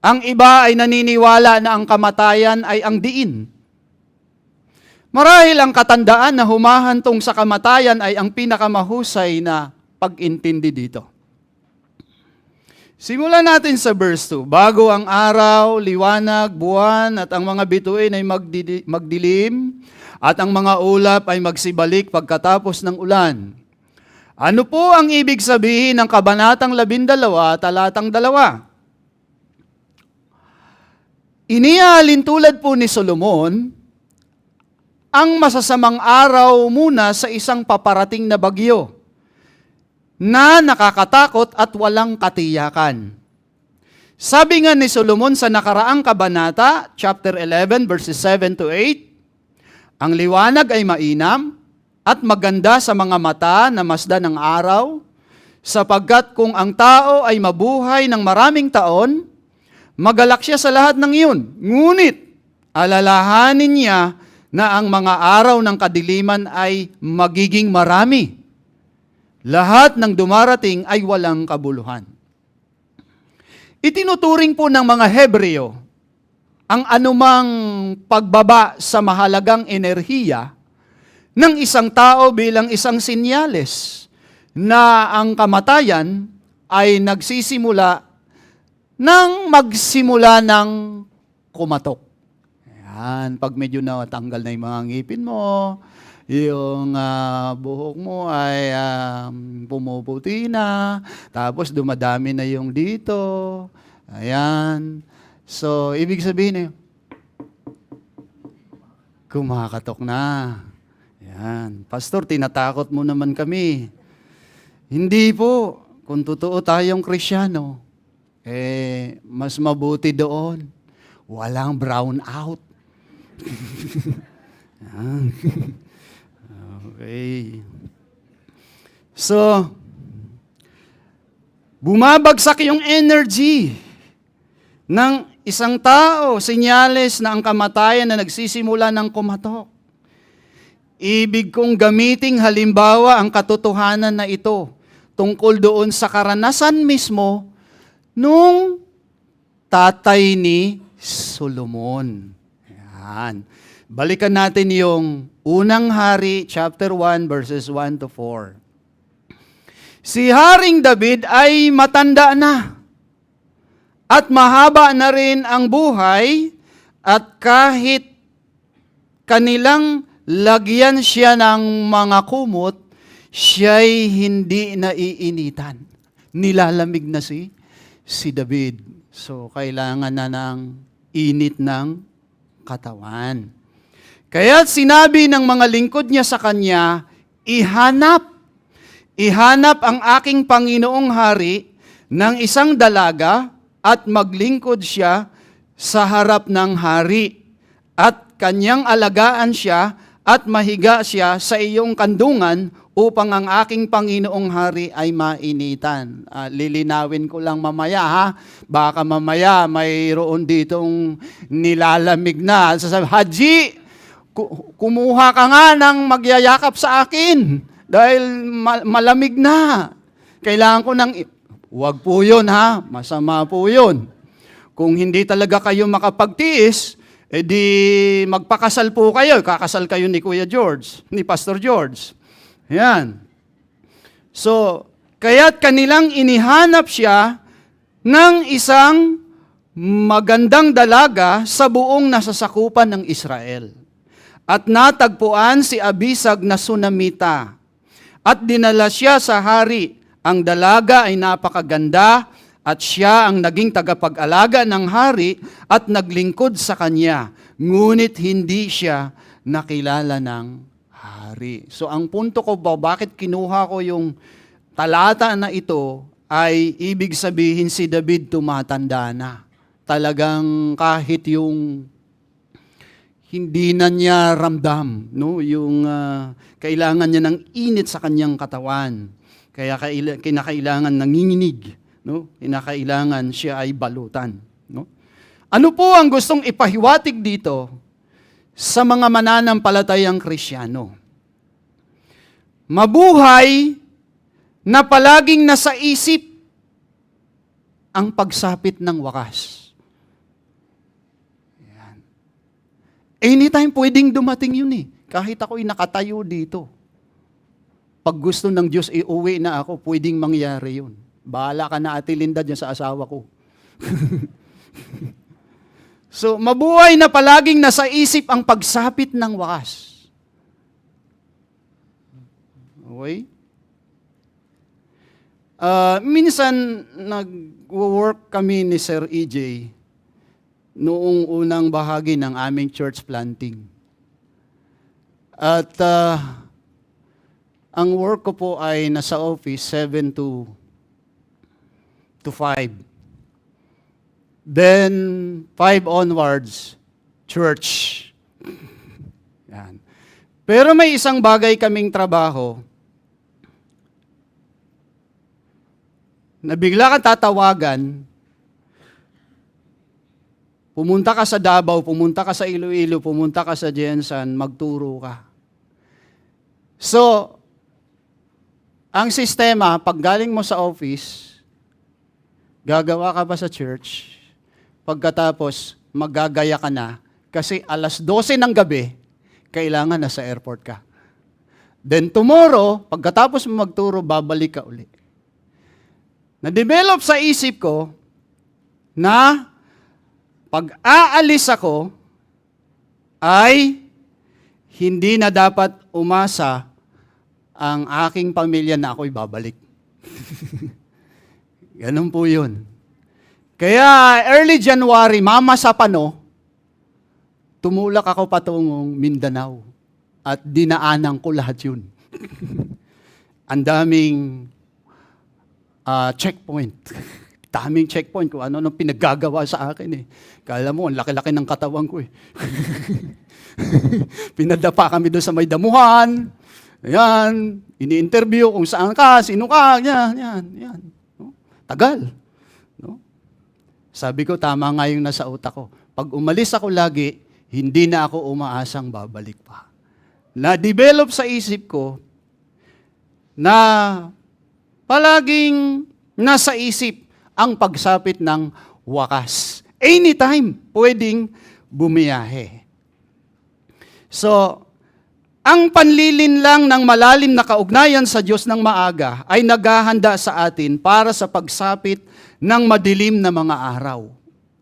Ang iba ay naniniwala na ang kamatayan ay ang diin. Marahil ang katandaan na humahantong sa kamatayan ay ang pinakamahusay na pag-intindi dito. Simulan natin sa verse 2. Bago ang araw, liwanag, buwan, at ang mga bituin ay magdilim, at ang mga ulap ay magsibalik pagkatapos ng ulan. Ano po ang ibig sabihin ng Kabanatang 12, talatang 2? Iniaalin tulad po ni Solomon ang masasamang araw muna sa isang paparating na bagyo na nakakatakot at walang katiyakan. Sabi nga ni Solomon sa nakaraang kabanata, chapter 11, verses 7 to 8, ang liwanag ay mainam at maganda sa mga mata na masdan ng araw, sapagkat kung ang tao ay mabuhay ng maraming taon, magalak siya sa lahat ng iyon. Ngunit, alalahanin niya na ang mga araw ng kadiliman ay magiging marami. Lahat ng dumarating ay walang kabuluhan. Itinuturing po ng mga Hebreo ang anumang pagbaba sa mahalagang enerhiya ng isang tao bilang isang sinyales na ang kamatayan ay nagsisimula nang magsimula ng kumatok. Ayan, pag medyo natanggal na yung mga ngipin mo, yung buhok mo ay pumuputi na, tapos dumadami na yung dito. Ayan. So, ibig sabihin kumakatok na. Ayan. Pastor, tinatakot mo naman kami. Hindi po. Kung totoo tayong Krisyano, mas mabuti doon. Walang brown out. Okay. So, bumabagsak yung energy ng isang tao, senyales na ang kamatayan na nagsisimula ng kumatok. Ibig kong gamiting halimbawa ang katotohanan na ito tungkol doon sa karanasan mismo nung tatay ni Solomon. Yan. Balikan natin yung unang hari, chapter 1, verses 1 to 4. Si Haring David ay matanda na at mahaba na rin ang buhay at kahit kanilang lagyan siya ng mga kumot, siya'y hindi naiinitan. Nilalamig na si David. So, kailangan na ng init ng katawan. Kaya sinabi ng mga lingkod niya sa kanya, ihanap ang aking Panginoong Hari ng isang dalaga at maglingkod siya sa harap ng hari at kanyang alagaan siya at mahiga siya sa iyong kandungan upang ang aking Panginoong Hari ay mainitan. Lilinawin ko lang mamaya ha. Baka mamaya mayroon ditong nilalamig na. Sasabi, Haji, kumuha ka nga ng magyayakap sa akin dahil malamig na. Kailangan ko ng... Huwag po yun ha. Masama po yun. Kung hindi talaga kayo makapagtiis, edi magpakasal po kayo. Kakasal kayo ni Kuya George, ni Pastor George. Yan. So, kaya't kanilang inihanap siya ng isang magandang dalaga sa buong nasasakupan ng Israel. At natagpuan si Abisag na Sunamita. At dinala siya sa hari. Ang dalaga ay napakaganda at siya ang naging tagapag-alaga ng hari at naglingkod sa kanya. Ngunit hindi siya nakilala ng hari. So ang punto ko ba, bakit kinuha ko yung talata na ito ay ibig sabihin si David tumatanda na. Talagang kahit yung hindi na niya ramdam, no? Yung kailangan niya ng init sa kanyang katawan. Kaya kinakailangan nanginginig, no? Kinakailangan siya ay balutan, no? Ano po ang gustong ipahiwatig dito sa mga mananampalatayang Krisyano? Mabuhay na palaging nasa isip ang pagsapit ng wakas. Anytime pwedeng dumating yun eh. Kahit ako'y nakatayo dito. Pag gusto ng Diyos iuwi na ako, pwedeng mangyari yun. Bahala ka na, Ate Linda, dyan sa asawa ko. So, mabuhay na palaging nasa isip ang pagsapit ng wakas. Okay? Minsan, nag-work kami ni Sir EJ noong unang bahagi ng aming church planting. At ang work ko po ay nasa office 7 to 5. Then, 5 onwards, church. Yan. Pero may isang bagay kaming trabaho na bigla kang tatawagan, pumunta ka sa Davao, pumunta ka sa Iloilo, pumunta ka sa Jensan, magturo ka. So, ang sistema, pag galing mo sa office, gagawa ka pa sa church, pagkatapos, maggagaya ka na, kasi alas 12 ng gabi, kailangan nasa airport ka. Then tomorrow, pagkatapos mo magturo, babalik ka uli. Na-develop sa isip ko na pag aalis ako ay hindi na dapat umasa ang aking pamilya na ako'y babalik. Ganun po yun. Kaya early January, Mama sa Pano, tumulak ako patungong Mindanao at dinaanan ko lahat yun. Ang daming checkpoint. Daming checkpoint kung ano pinaggagawa sa akin eh. Kala mo, ang laki-laki ng katawan ko eh. Pinadapa kami doon sa may damuhan. Ayan, ini-interview kung saan ka, sino ka, yan. No? Tagal. No? Sabi ko, tama nga yung nasa utak ko. Pag umalis ako lagi, hindi na ako umaasang babalik pa. Na-develop sa isip ko na palaging nasa isip ang pagsapit ng wakas. Anytime, pwedeng bumiyahe. So, ang panlilin lang ng malalim na kaugnayan sa Diyos ng maaga ay naghahanda sa atin para sa pagsapit ng madilim na mga araw,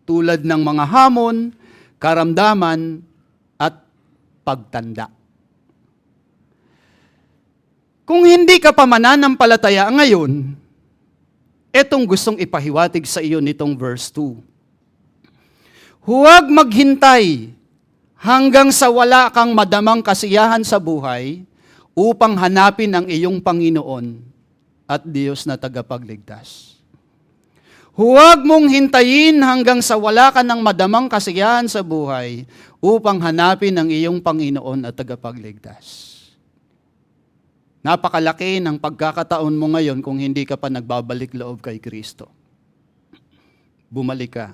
tulad ng mga hamon, karamdaman, at pagtanda. Kung hindi ka pa mananampalataya ngayon, etong gustong ipahiwatig sa iyo nitong verse 2. Huwag maghintay hanggang sa wala kang madamang kasiyahan sa buhay upang hanapin ang iyong Panginoon at Diyos na tagapagligtas. Huwag mong hintayin hanggang sa wala ka ng madamang kasiyahan sa buhay upang hanapin ang iyong Panginoon at tagapagligtas. Napakalaki ng pagkakataon mo ngayon kung hindi ka pa nagbabalik loob kay Kristo. Bumalik ka.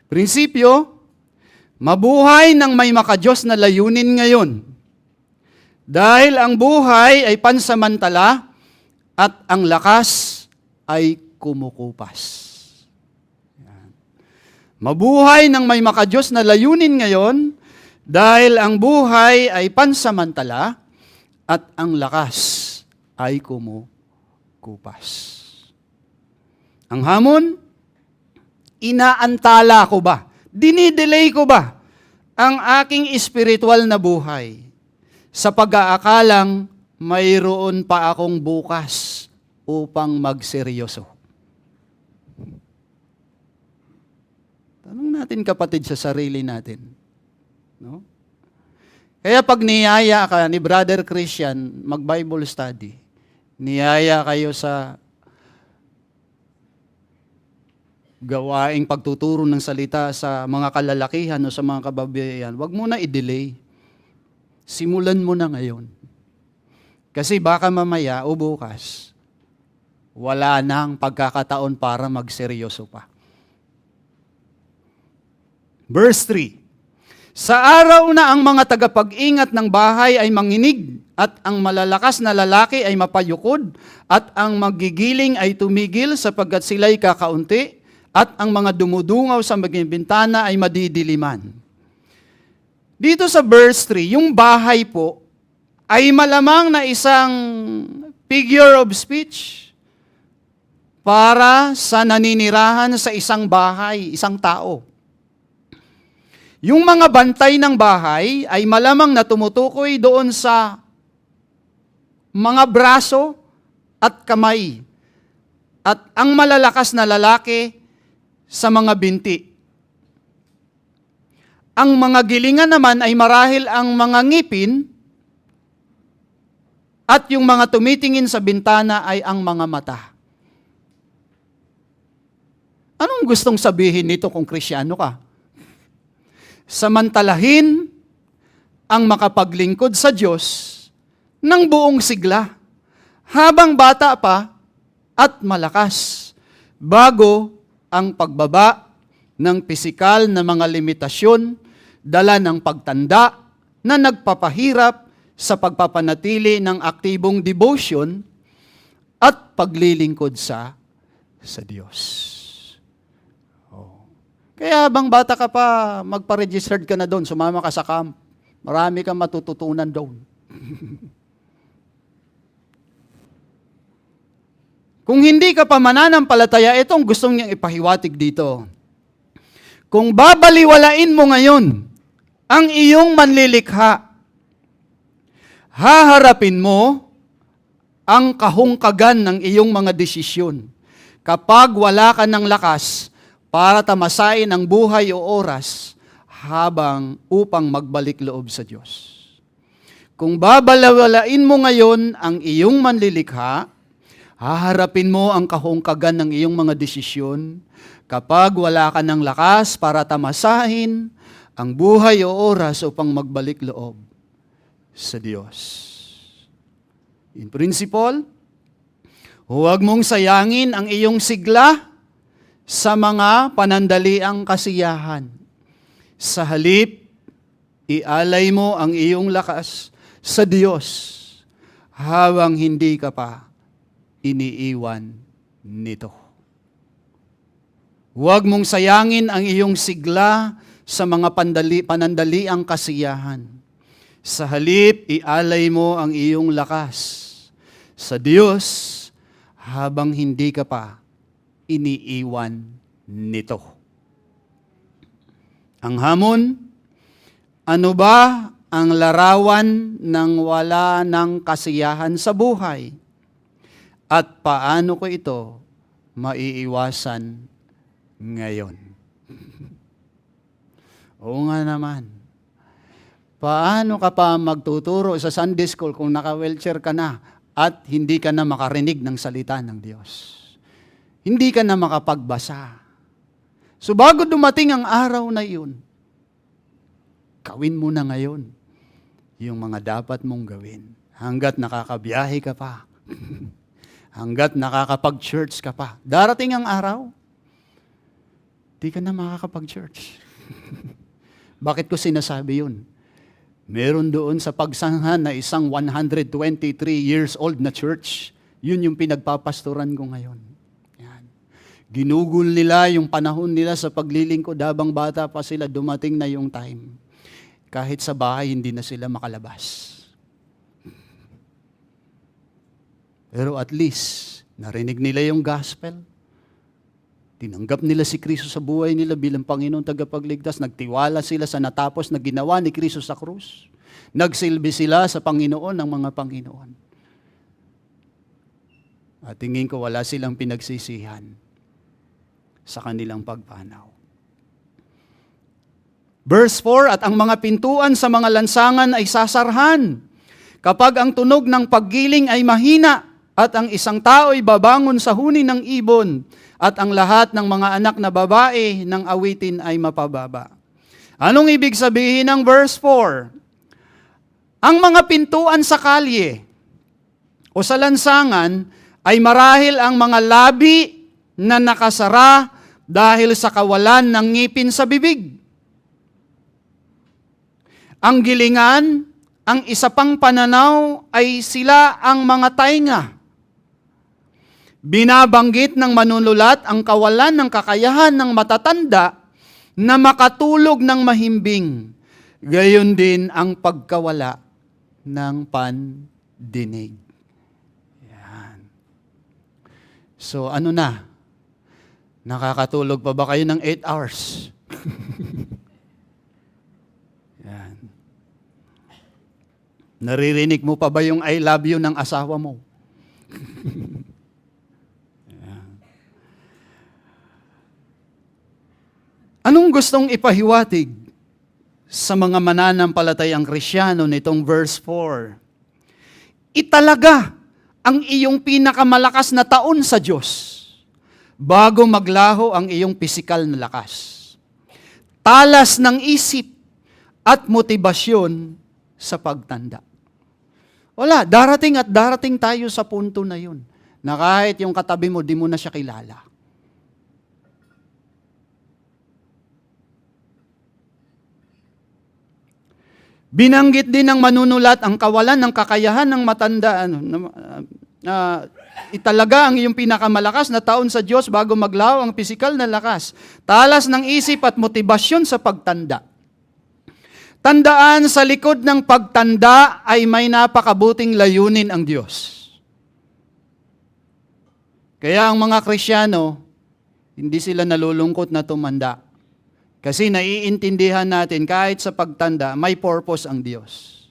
Prinsipyo, mabuhay ng may makadiyos na layunin ngayon. Dahil ang buhay ay pansamantala at ang lakas ay kumukupas. Yan. Mabuhay ng may makadiyos na layunin ngayon dahil ang buhay ay pansamantala at ang lakas ay kumukupas. Ang hamon, inaantala ko ba? Dinidelay ko ba ang aking espiritual na buhay sa pag-aakalang mayroon pa akong bukas upang magseryoso? Tanong natin kapatid sa sarili natin. No? Kaya pag niyaya ka ni Brother Christian mag-Bible study, niyaya kayo sa gawaing pagtuturo ng salita sa mga kalalakihan o sa mga kababayan, wag mo na i-delay. Simulan mo na ngayon. Kasi baka mamaya o bukas, wala nang pagkakataon para magseryoso pa. Verse 3. Sa araw na ang mga tagapag-ingat ng bahay ay manginig at ang malalakas na lalaki ay mapayukod at ang magigiling ay tumigil sapagkat sila'y kakaunti at ang mga dumudungaw sa maging bintana ay madidiliman. Dito sa verse 3, yung bahay po ay malamang na isang figure of speech. para sa naninirahan sa isang bahay, isang tao. Yung mga bantay ng bahay ay malamang na tumutukoy doon sa mga braso at kamay. At ang malalakas na lalaki sa mga binti. Ang mga gilingan naman ay marahil ang mga ngipin at yung mga tumitingin sa bintana ay ang mga mata. Anong gustong sabihin nito kung Kristyano ka? Samantalahin ang makapaglingkod sa Diyos ng buong sigla habang bata pa at malakas bago ang pagbaba ng pisikal na mga limitasyon dala ng pagtanda na nagpapahirap sa pagpapanatili ng aktibong devotion at paglilingkod sa Diyos. Kaya habang bata ka pa, magpa-registered ka na doon, sumama ka sa camp. Marami kang matututunan doon. Kung hindi ka pa mananampalataya, itong gustong niyang ipahiwatig dito. Kung babaliwalain mo ngayon ang iyong manlilikha, haharapin mo ang kahungkagan ng iyong mga desisyon kapag wala ka ng lakas para tamasain ang buhay o oras upang magbalik loob sa Diyos. Kung babalawalain mo ngayon ang iyong manlilikha, haharapin mo ang kahungkagan ng iyong mga desisyon kapag wala ka ng lakas para tamasahin ang buhay o oras upang magbalik loob sa Diyos. In principle, huwag mong sayangin ang iyong sigla sa mga panandaliang kasiyahan. Sa halip, ialay mo ang iyong lakas sa Diyos habang hindi ka pa iniiwan nito. Huwag mong sayangin ang iyong sigla sa mga panandaliang kasiyahan. Sa halip, ialay mo ang iyong lakas sa Diyos habang hindi ka pa iniiwan nito. Ang hamon, ano ba ang larawan ng wala ng kasiyahan sa buhay? At paano ko ito maiiwasan ngayon? Oo nga naman. Paano ka pa magtuturo sa Sunday School kung naka-wheelchair ka na at hindi ka na makarinig ng salita ng Diyos? Hindi ka na makapagbasa. So bago dumating ang araw na iyon, gawin mo na ngayon yung mga dapat mong gawin. Hanggat nakakabiyahe ka pa. Hanggat nakakapag-church ka pa. Darating ang araw, di ka na makakapag-church. Bakit ko sinasabi yun? Meron doon sa pagsanghan na isang 123 years old na church. Yun yung pinagpapastoran ko ngayon. Yan. Ginugol nila yung panahon nila sa paglilingkod habang bata pa sila, dumating na yung time. Kahit sa bahay, hindi na sila makalabas. Pero at least, narinig nila yung gospel. Tinanggap nila si Kristo sa buhay nila bilang Panginoon tagapagligtas. Nagtiwala sila sa natapos na ginawa ni Kristo sa krus. Nagsilbi sila sa Panginoon ng mga Panginoon. At tingin ko wala silang pinagsisihan sa kanilang pagpanaw. Verse 4, at ang mga pintuan sa mga lansangan ay sasarhan kapag ang tunog ng paggiling ay mahina at ang isang tao ay babangon sa huni ng ibon at ang lahat ng mga anak na babae ng awitin ay mapababa. Anong ibig sabihin ng verse 4? Ang mga pintuan sa kalye o sa lansangan ay marahil ang mga labi na nakasara dahil sa kawalan ng ngipin sa bibig. Ang gilingan, ang isa pang pananaw ay sila ang mga tainga. Binabanggit ng manunulat ang kawalan ng kakayahan ng matatanda na makatulog ng mahimbing. Gayon din ang pagkawala ng pandinig. Yan. So ano na? Nakakatulog pa ba kayo ng 8 hours? Yan. Naririnig mo pa ba yung I love you ng asawa mo? Yan. Anong gustong ipahiwatig sa mga mananampalatayang Kristiyano nitong verse 4? Italaga ang iyong pinakamalakas na taon sa Diyos bago maglaho ang iyong pisikal na lakas. Talas ng isip at motibasyon sa pagtanda. Wala, darating at darating tayo sa punto na yun, na kahit yung katabi mo, di mo na siya kilala. Binanggit din ng manunulat ang kawalan ng kakayahan ng matanda. Italaga ang iyong pinakamalakas na taon sa Diyos bago maglaho ang pisikal na lakas. Talas ng isip at motibasyon sa pagtanda. Tandaan, sa likod ng pagtanda ay may napakabuting layunin ang Diyos. Kaya ang mga Kristiyano, hindi sila nalulungkot na tumanda. Kasi naiintindihan natin kahit sa pagtanda, may purpose ang Diyos.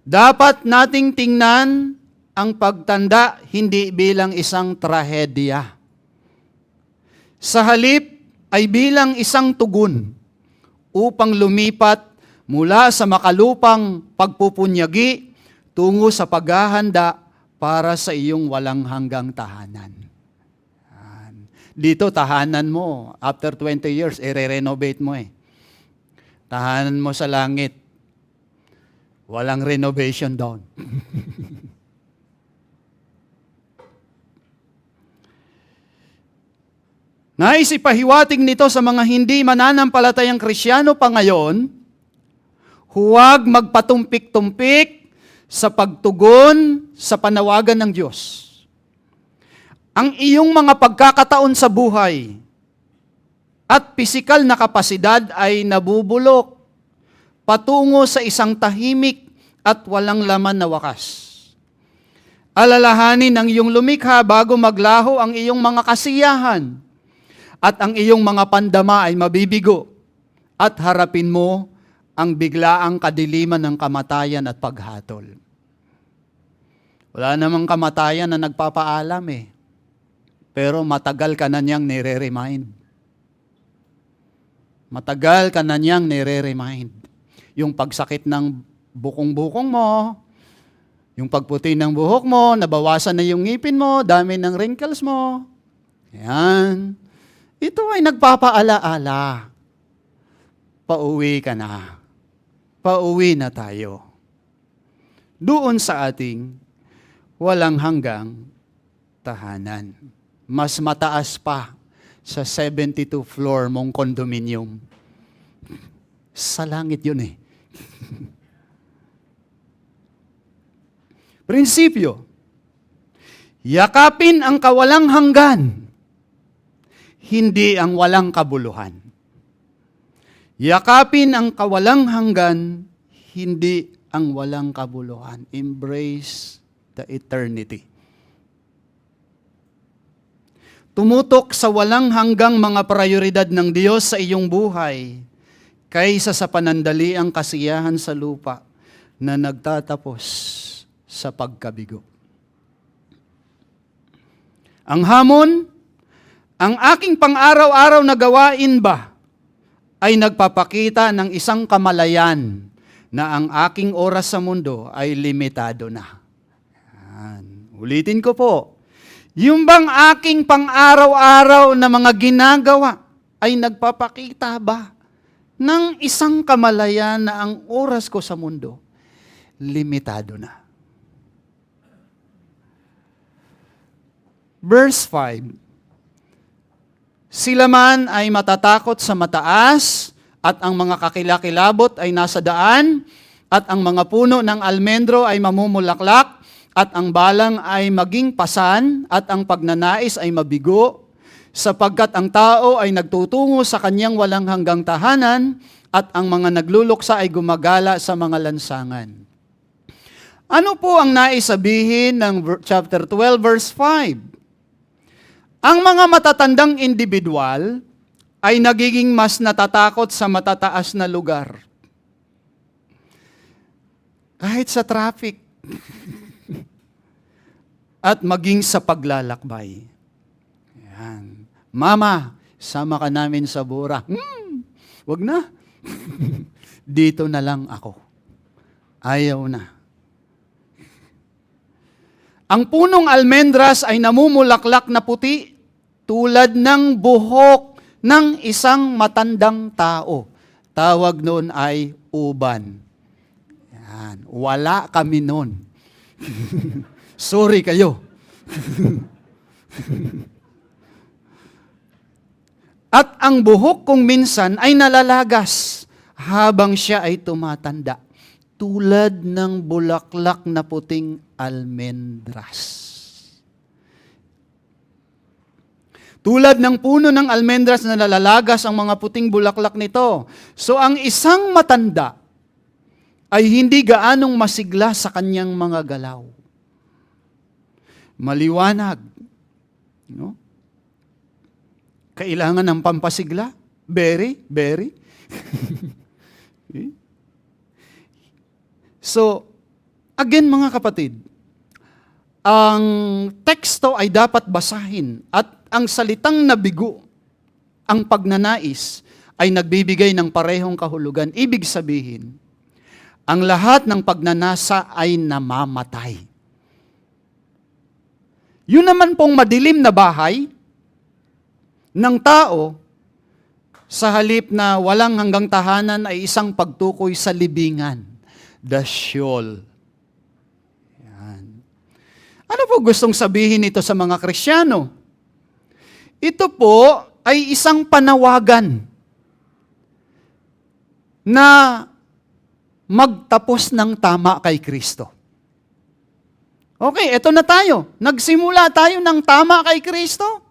Dapat nating tingnan ang pagtanda hindi bilang isang trahedya. Sa halip ay bilang isang tugon upang lumipat mula sa makalupang pagpupunyagi tungo sa paghahanda para sa iyong walang hanggang tahanan. Dito, tahanan mo. After 20 years, i-renovate mo eh. Tahanan mo sa langit. Walang renovation down. Nais ipahiwatig nito sa mga hindi mananampalatayang Kristiyano pa ngayon, huwag magpatumpik-tumpik sa pagtugon sa panawagan ng Diyos. Ang iyong mga pagkakataon sa buhay at pisikal na kapasidad ay nabubulok patungo sa isang tahimik at walang laman na wakas. Alalahanin ang iyong lumikha bago maglaho ang iyong mga kasiyahan at ang iyong mga pandama ay mabibigo at harapin mo ang biglaang kadiliman ng kamatayan at paghatol. Wala namang kamatayan na nagpapaalam eh. Pero matagal ka na niyang nire-remind. Matagal ka na niyang nire-remind. Yung pagsakit ng bukong-bukong mo, yung pagputi ng buhok mo, nabawasan na yung ngipin mo, dami ng wrinkles mo. Yan. Ito ay nagpapaala-ala. Pauwi ka na. Pauwi na tayo. Doon sa ating walang hanggang tahanan. Mas mataas pa sa 72 floor mong condominium. Sa langit yun eh. Prinsipyo, yakapin ang kawalang hanggan, hindi ang walang kabuluhan. Yakapin ang kawalang hanggan, hindi ang walang kabuluhan. Embrace the eternity. Tumutok sa walang hanggang mga prioridad ng Diyos sa iyong buhay kaysa sa panandaliang kasiyahan sa lupa na nagtatapos sa pagkabigo. Ang hamon, ang aking pang-araw-araw na gawain ba ay nagpapakita ng isang kamalayan na ang aking oras sa mundo ay limitado na. Yan. Ulitin ko po. Yung bang aking pang-araw-araw na mga ginagawa ay nagpapakita ba ng isang kamalayan na ang oras ko sa mundo limitado na? Verse 5, sila man ay matatakot sa mataas at ang mga kakilakilabot ay nasa daan at ang mga puno ng almendro ay mamumulaklak at ang balang ay maging pasan at ang pagnanais ay mabigo, sapagkat ang tao ay nagtutungo sa kanyang walang hanggang tahanan at ang mga nagluluksa ay gumagala sa mga lansangan. Ano po ang nais sabihin ng chapter 12 verse 5? Ang mga matatandang individual ay nagiging mas natatakot sa matataas na lugar. Kahit sa traffic. At maging sa paglalakbay. Yan. Mama, sama ka namin sa Bura. Wag na. Dito na lang ako. Ayaw na. Ang punong almendras ay namumulaklak na puti tulad ng buhok ng isang matandang tao. Tawag noon ay uban. Yan. Wala kami noon. Sorry kayo. At ang buhok kung minsan ay nalalagas habang siya ay tumatanda, tulad ng bulaklak na puting almendras. Tulad ng puno ng almendras na nalalagas ang mga puting bulaklak nito. So ang isang matanda ay hindi gaanong masigla sa kanyang mga galaw. Maliwanag. No? Kailangan ng pampasigla? Very. Okay? So, again mga kapatid, ang teksto ay dapat basahin at ang salitang nabigo, ang pagnanais, ay nagbibigay ng parehong kahulugan. Ibig sabihin, ang lahat ng pagnanasa ay namamatay. Yun naman pong madilim na bahay ng tao, sa halip na walang hanggang tahanan ay isang pagtukoy sa libingan, the Sheol. Yan. Ano po gustong sabihin nito sa mga Kristiyano? Ito po ay isang panawagan na magtapos ng tama kay Kristo. Okay, eto na tayo. Nagsimula tayo ng tama kay Kristo.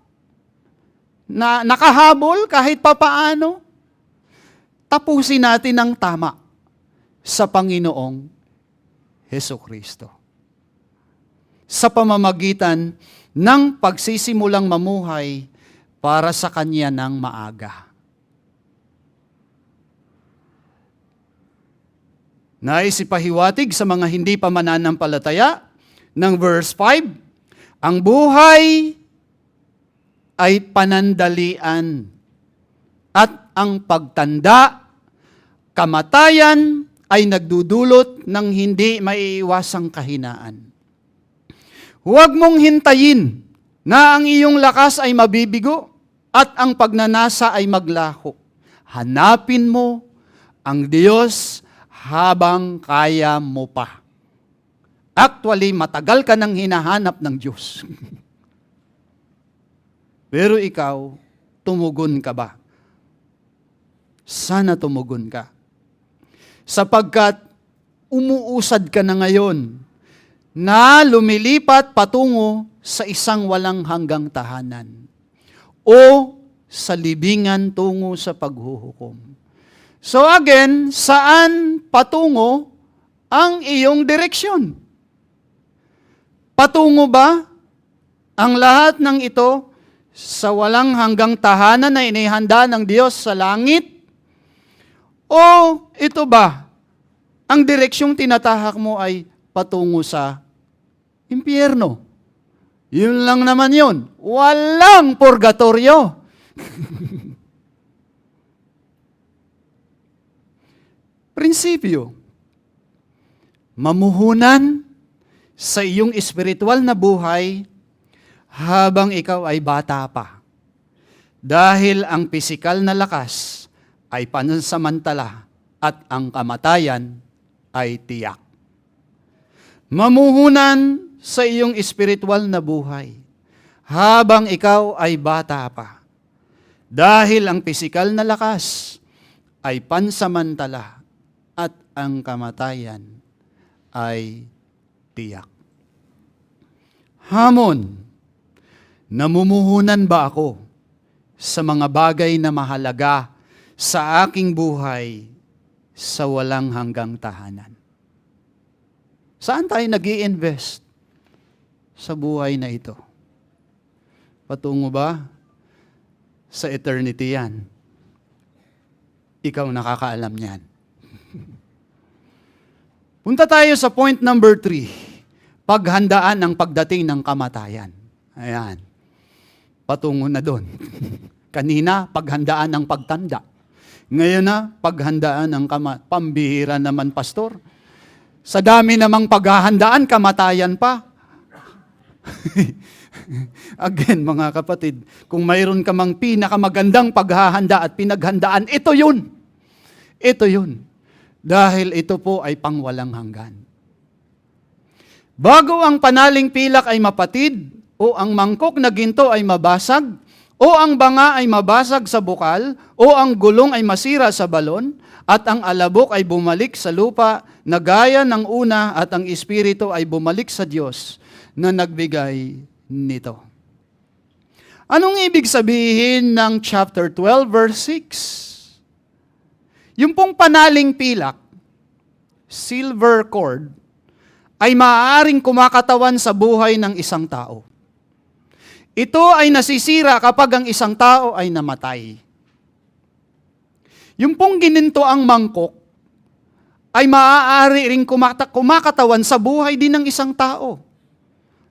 Na nakahabol kahit papaano. Tapusin natin ng tama sa Panginoong Hesukristo. Sa pamamagitan ng pagsisimulang mamuhay para sa Kanya ng maaga. Nais ipahiwatig sa mga hindi pa mananampalataya ng verse 5, ang buhay ay panandalian at ang pagtanda, kamatayan ay nagdudulot ng hindi maiiwasang kahinaan. Huwag mong hintayin na ang iyong lakas ay mabibigo at ang pagnanasa ay maglaho. Hanapin mo ang Diyos habang kaya mo pa. Actually, matagal ka nang hinahanap ng Diyos. Pero ikaw, tumugon ka ba? Sana tumugon ka. Sapagkat umuusad ka na ngayon na lumilipat patungo sa isang walang hanggang tahanan o sa libingan tungo sa paghuhukom. So again, saan patungo ang iyong direksyon? Patungo ba ang lahat ng ito sa walang hanggang tahanan na inihanda ng Diyos sa langit? O ito ba, ang direksyong tinatahak mo ay patungo sa impyerno? Yun lang naman yun. Walang purgatorio. Prinsipyo, mamuhunan sa iyong espiritual na buhay habang ikaw ay bata pa. Dahil ang pisikal na lakas ay pansamantala at ang kamatayan ay tiyak. Mamuhunan sa iyong espiritual na buhay habang ikaw ay bata pa. Dahil ang pisikal na lakas ay pansamantala at ang kamatayan ay tiyak. Hamon, namumuhunan ba ako sa mga bagay na mahalaga sa aking buhay sa walang hanggang tahanan? Saan tayo nag-i-invest sa buhay na ito? Patungo ba sa eternity yan? Ikaw nakakaalam niyan. Punta tayo sa point number 3. Paghandaan ng pagdating ng kamatayan. Ayan. Patungo na doon. Kanina, paghandaan ng pagtanda. Ngayon na, paghandaan ng pambihira naman, pastor. Sa dami namang paghahandaan, kamatayan pa. Again, mga kapatid, kung mayroon ka mang pinakamagandang paghahanda at pinaghandaan, ito yun. Ito yun. Dahil ito po ay pangwalang hanggan. Bago ang panaling pilak ay mapatid, o ang mangkok na ginto ay mabasag, o ang banga ay mabasag sa bukal, o ang gulong ay masira sa balon, at ang alabok ay bumalik sa lupa na gaya ng una, at ang espiritu ay bumalik sa Diyos na nagbigay nito. Anong ibig sabihin ng chapter 12 verse 6? Yung pong panaling pilak, silver cord, ay maaaring kumakatawan sa buhay ng isang tao. Ito ay nasisira kapag ang isang tao ay namatay. Yung pong gininto ang mangkok, ay maaari ring kumakatawan sa buhay din ng isang tao.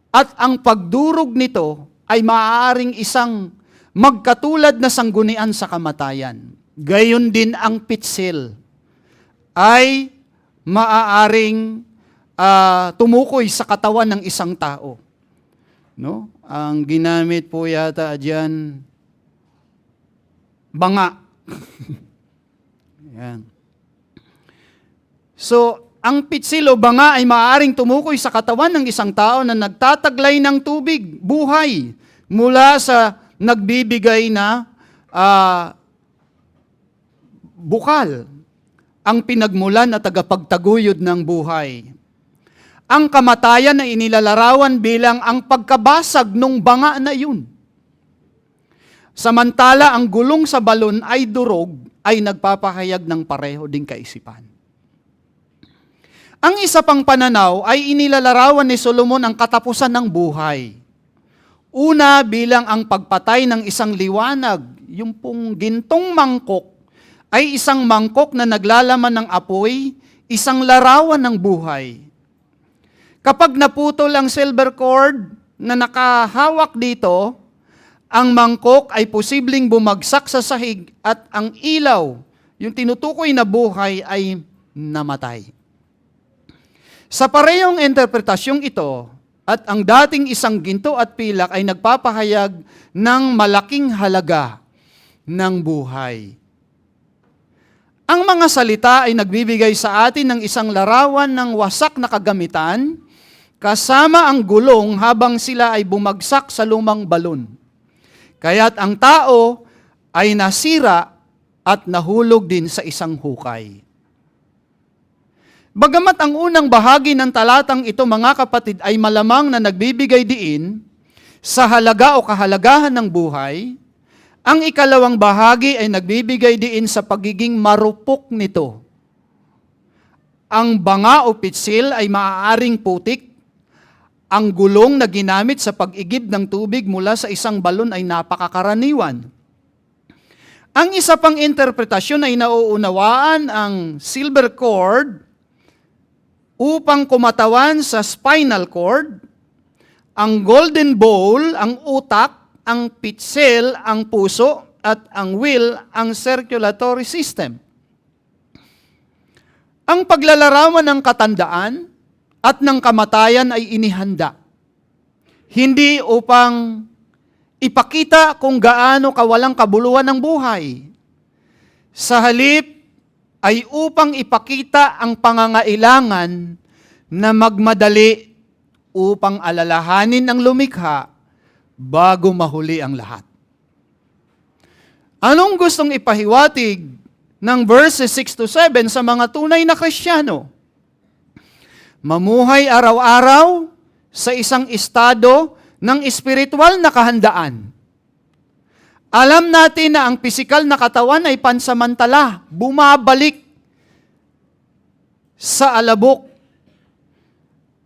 At ang pagdurog nito ay maaaring isang magkatulad na sanggunian sa kamatayan. Gayon din ang pitsil ay maaaring tumukoy sa katawan ng isang tao. No? Ang ginamit po yata diyan, banga. Yan. So, ang pitsil o banga ay maaaring tumukoy sa katawan ng isang tao na nagtataglay ng tubig, buhay, mula sa nagbibigay na bukal, ang pinagmulan at tagapagtaguyod ng buhay. Ang kamatayan ay inilalarawan bilang ang pagkabasag ng banga na yun. Samantala, ang gulong sa balon ay durog, ay nagpapahayag ng pareho ding kaisipan. Ang isa pang pananaw ay inilalarawan ni Solomon ang katapusan ng buhay. Una, bilang ang pagpatay ng isang liwanag, yung pong gintong mangkok, ay isang mangkok na naglalaman ng apoy, isang larawan ng buhay. Kapag naputol ang silver cord na nakahawak dito, ang mangkok ay posibleng bumagsak sa sahig at ang ilaw, yung tinutukoy na buhay, ay namatay. Sa parehong interpretasyong ito, at ang dating isang ginto at pilak ay nagpapahayag ng malaking halaga ng buhay. Ang mga salita ay nagbibigay sa atin ng isang larawan ng wasak na kagamitan, kasama ang gulong habang sila ay bumagsak sa lumang balon. Kaya't ang tao ay nasira at nahulog din sa isang hukay. Bagamat ang unang bahagi ng talatang ito, mga kapatid, ay malamang na nagbibigay diin sa halaga o kahalagahan ng buhay, ang ikalawang bahagi ay nagbibigay diin sa pagiging marupok nito. Ang banga o pitsil ay maaaring putik. Ang gulong na ginamit sa pag-igib ng tubig mula sa isang balon ay napakakaraniwan. Ang isa pang interpretasyon ay nauunawaan ang silver cord upang kumatawan sa spinal cord, ang golden bowl, ang utak, ang pitsil, ang puso, at ang will, ang circulatory system. Ang paglalarawan ng katandaan at ng kamatayan ay inihanda. Hindi upang ipakita kung gaano kawalang kabuluhan ng buhay. Sa halip, ay upang ipakita ang pangangailangan na magmadali upang alalahanin ang lumikha bago mahuli ang lahat. Anong gustong ipahiwatig ng verses 6-7 sa mga tunay na Kristiyano? Mamuhay araw-araw sa isang estado ng espiritual na kahandaan. Alam natin na ang pisikal na katawan ay pansamantala, bumabalik sa alabok.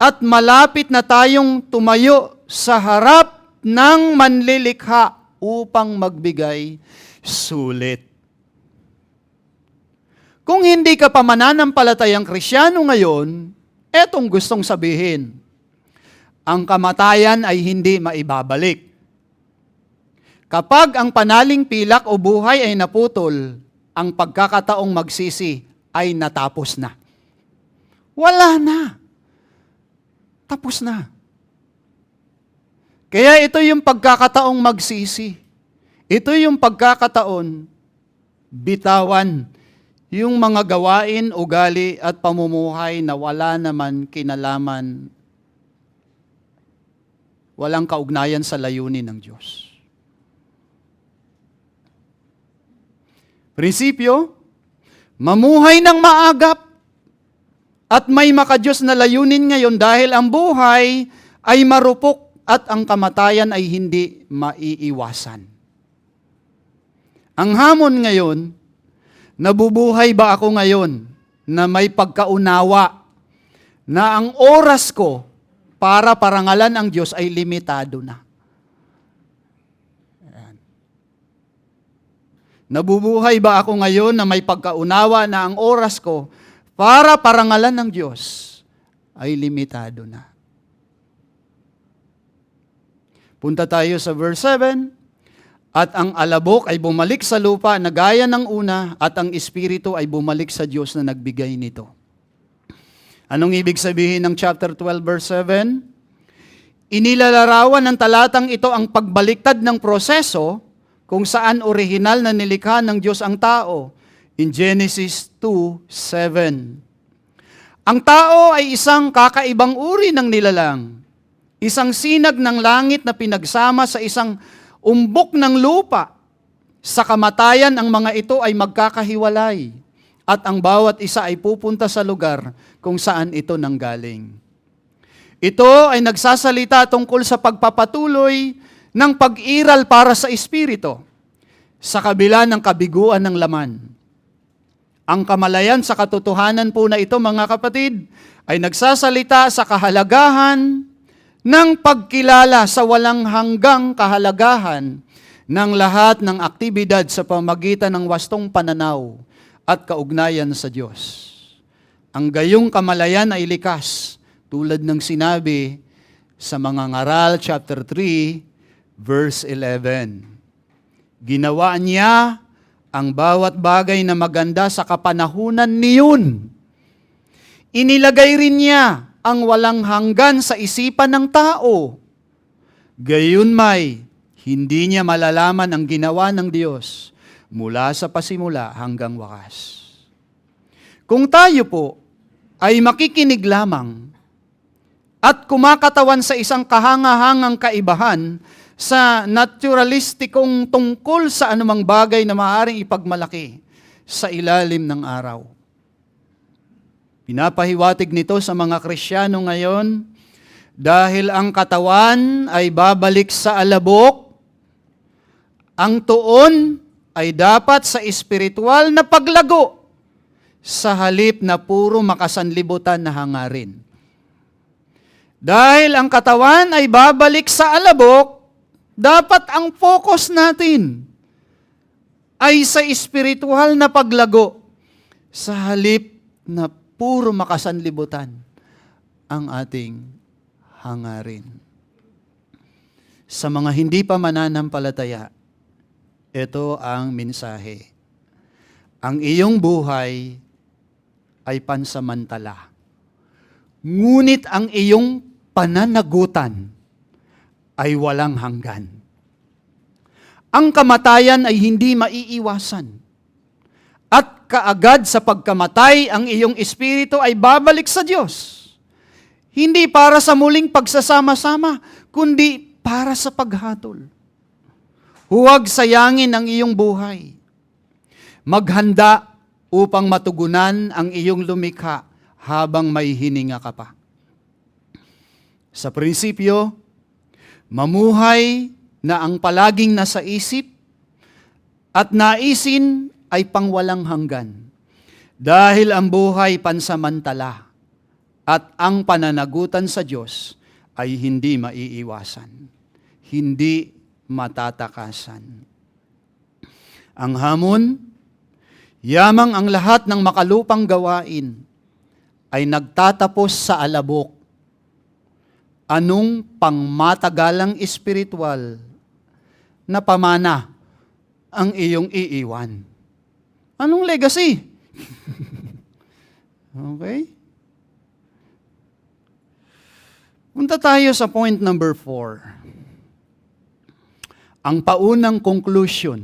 At malapit na tayong tumayo sa harap ng manlilikha upang magbigay sulit. Kung hindi ka pa mananampalatayang Kristiyano ngayon, etong gustong sabihin, ang kamatayan ay hindi maibabalik. Kapag ang panaling pilak o buhay ay naputol, ang pagkakataong magsisi ay natapos na. Wala na. Tapos na. Kaya ito yung pagkakataong magsisi. Ito yung pagkakataon, bitawan yung mga gawain, ugali at pamumuhay na wala naman kinalaman, walang kaugnayan sa layunin ng Diyos. Prinsipyo, mamuhay ng maagap at may makadiyos na layunin ngayon dahil ang buhay ay marupok at ang kamatayan ay hindi maiiwasan. Ang hamon ngayon, nabubuhay ba ako ngayon na may pagkaunawa na ang oras ko para parangalan ang Diyos ay limitado na? Ayan. Nabubuhay ba ako ngayon na may pagkaunawa na ang oras ko para parangalan ng Diyos ay limitado na? Punta tayo sa verse 7. At ang alabok ay bumalik sa lupa na gaya ng una, at ang espiritu ay bumalik sa Diyos na nagbigay nito. Anong ibig sabihin ng chapter 12 verse 7? Inilalarawan ng talatang ito ang pagbaliktad ng proseso kung saan orihinal na nilikha ng Diyos ang tao in Genesis 2:7. Ang tao ay isang kakaibang uri ng nilalang, isang sinag ng langit na pinagsama sa isang umbok ng lupa. Sa kamatayan, ang mga ito ay magkakahiwalay at ang bawat isa ay pupunta sa lugar kung saan ito nanggaling. Ito ay nagsasalita tungkol sa pagpapatuloy ng pag-iral para sa espiritu sa kabila ng kabiguan ng laman. Ang kamalayan sa katotohanan po na ito, mga kapatid, ay nagsasalita sa kahalagahan ng pagkilala sa walang hanggang kahalagahan ng lahat ng aktibidad sa pamagitan ng wastong pananaw at kaugnayan sa Diyos. Ang gayong kamalayan ay likas, tulad ng sinabi sa mga ngaral, chapter 3, verse 11. Ginawa niya ang bawat bagay na maganda sa kapanahunan niyon. Inilagay rin niya ang walang hanggan sa isipan ng tao. Gayunmay, hindi niya malalaman ang ginawa ng Diyos mula sa pasimula hanggang wakas. Kung tayo po ay makikinig lamang at kumakatawan sa isang kahangahangang kaibahan sa naturalistikong tungkol sa anumang bagay na maaaring ipagmalaki sa ilalim ng araw. Pinapahiwatig nito sa mga Kristiyano ngayon dahil ang katawan ay babalik sa alabok, ang tuon ay dapat sa espiritual na paglago sa halip na puro makasanlibutan na hangarin. Dahil ang katawan ay babalik sa alabok, dapat ang focus natin ay sa espiritual na paglago sa halip na puro makasanlibutan ang ating hangarin. Sa mga hindi pa mananampalataya, ito ang mensahe. Ang iyong buhay ay pansamantala. Ngunit ang iyong pananagutan ay walang hanggan. Ang kamatayan ay hindi maiiwasan. At kaagad sa pagkamatay, ang iyong espiritu ay babalik sa Diyos. Hindi para sa muling pagsasama-sama, kundi para sa paghatol. Huwag sayangin ang iyong buhay. Maghanda upang matugunan ang iyong lumikha habang may hininga ka pa. Sa prinsipyo, mamuhay na ang palaging nasa isip at naisin ay pangwalang hanggan. Dahil ang buhay pansamantala at ang pananagutan sa Diyos ay hindi maiiwasan. hindi matatakasan. Ang hamon, yamang ang lahat ng makalupang gawain ay nagtatapos sa alabok. Anong pangmatagalang espiritual na pamana ang iyong iiwan? Anong legacy? Okay? Punta tayo sa point number 4. Ang paunang conclusion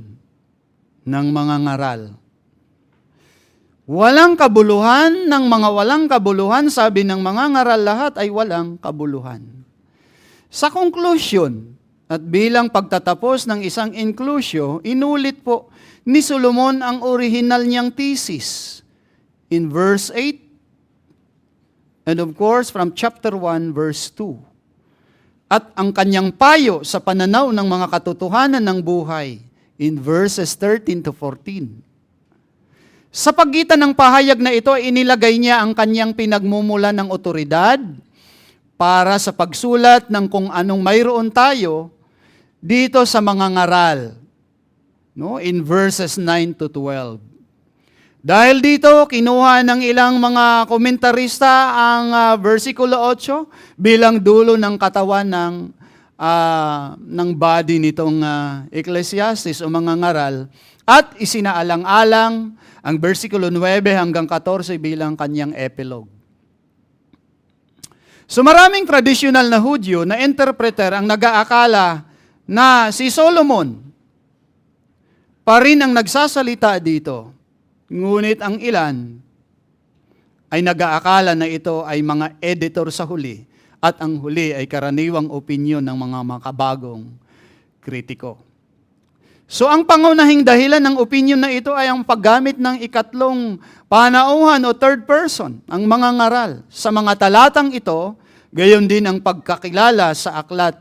ng mga ngaral. Walang kabuluhan ng mga walang kabuluhan, sabi ng mga ngaral lahat ay walang kabuluhan. Sa conclusion, at bilang pagtatapos ng isang inklusyo, inulit po ni Solomon ang original niyang thesis in verse 8, and of course from chapter 1, verse 2. At ang kanyang payo sa pananaw ng mga katotohanan ng buhay in verses 13 to 14. Sa pagitan ng pahayag na ito, inilagay niya ang kanyang pinagmumula ng otoridad para sa pagsulat ng kung anong mayroon tayo dito sa mga ngaral, no? In verses 9 to 12. Dahil dito, kinuha ng ilang mga komentarista ang versikulo 8 bilang dulo ng katawan ng body nitong Ecclesiastes o mga ngaral at isinaalang-alang ang versikulo 9 hanggang 14 bilang kanyang epilogue. So maraming traditional na Hudyo na interpreter ang nag-aakala na si Solomon pa rin ang nagsasalita dito. Ngunit ang ilan ay nag-aakala na ito ay mga editor sa huli at ang huli ay karaniwang opinyon ng mga makabagong kritiko. So ang pangunahing dahilan ng opinyon na ito ay ang paggamit ng ikatlong panauhan o third person, ang mga ngaral. Sa mga talatang ito, gayon din ang pagkakilala sa aklat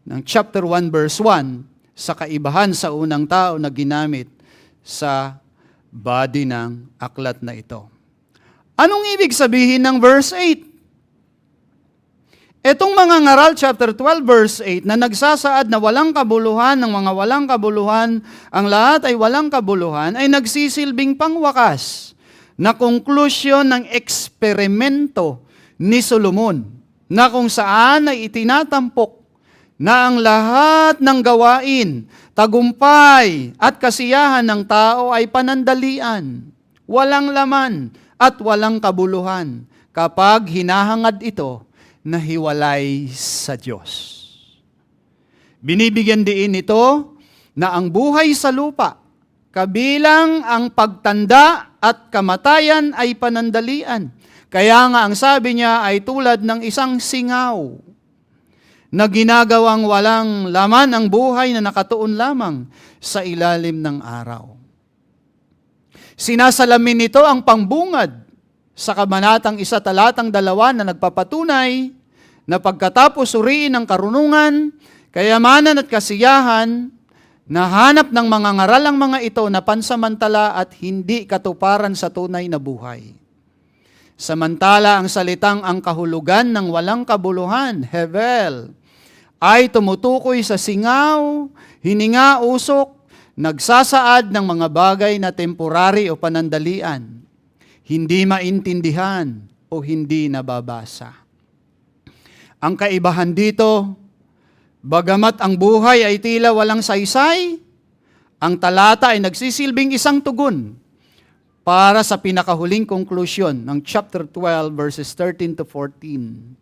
ng chapter 1 verse 1 sa kaibahan sa unang tao na ginamit sa body ng aklat na ito. Anong ibig sabihin ng verse 8? Etong mga ngaral, chapter 12, verse 8, na nagsasaad na walang kabuluhan ng mga walang kabuluhan, ang lahat ay walang kabuluhan, ay nagsisilbing pangwakas na konklusyon ng eksperimento ni Solomon, na kung saan ay itinatampok na ang lahat ng gawain, tagumpay at kasiyahan ng tao ay panandalian, walang laman at walang kabuluhan kapag hinahangad ito na hiwalay sa Diyos. Binibigyan din ito na ang buhay sa lupa, kabilang ang pagtanda at kamatayan ay panandalian. Kaya nga ang sabi niya ay tulad ng isang singaw na ginagawang walang laman ang buhay na nakatuon lamang sa ilalim ng araw. Sinasalamin nito ang pangbungad sa kabanatang 1 talatang 2 na nagpapatunay na pagkatapos suriin ang karunungan, kayamanan at kasiyahan, nahanap ng mga ngaral ang mga ito na pansamantala at hindi katuparan sa tunay na buhay. Samantala ang salitang ang kahulugan ng walang kabuluhan, hevel, ay tumutukoy sa singaw, hininga, usok, nagsasaad ng mga bagay na temporary o panandalian, hindi maintindihan o hindi nababasa. Ang kaibahan dito, bagamat ang buhay ay tila walang saysay, ang talata ay nagsisilbing isang tugon para sa pinakahuling konklusyon ng chapter 12 verses 13 to 14.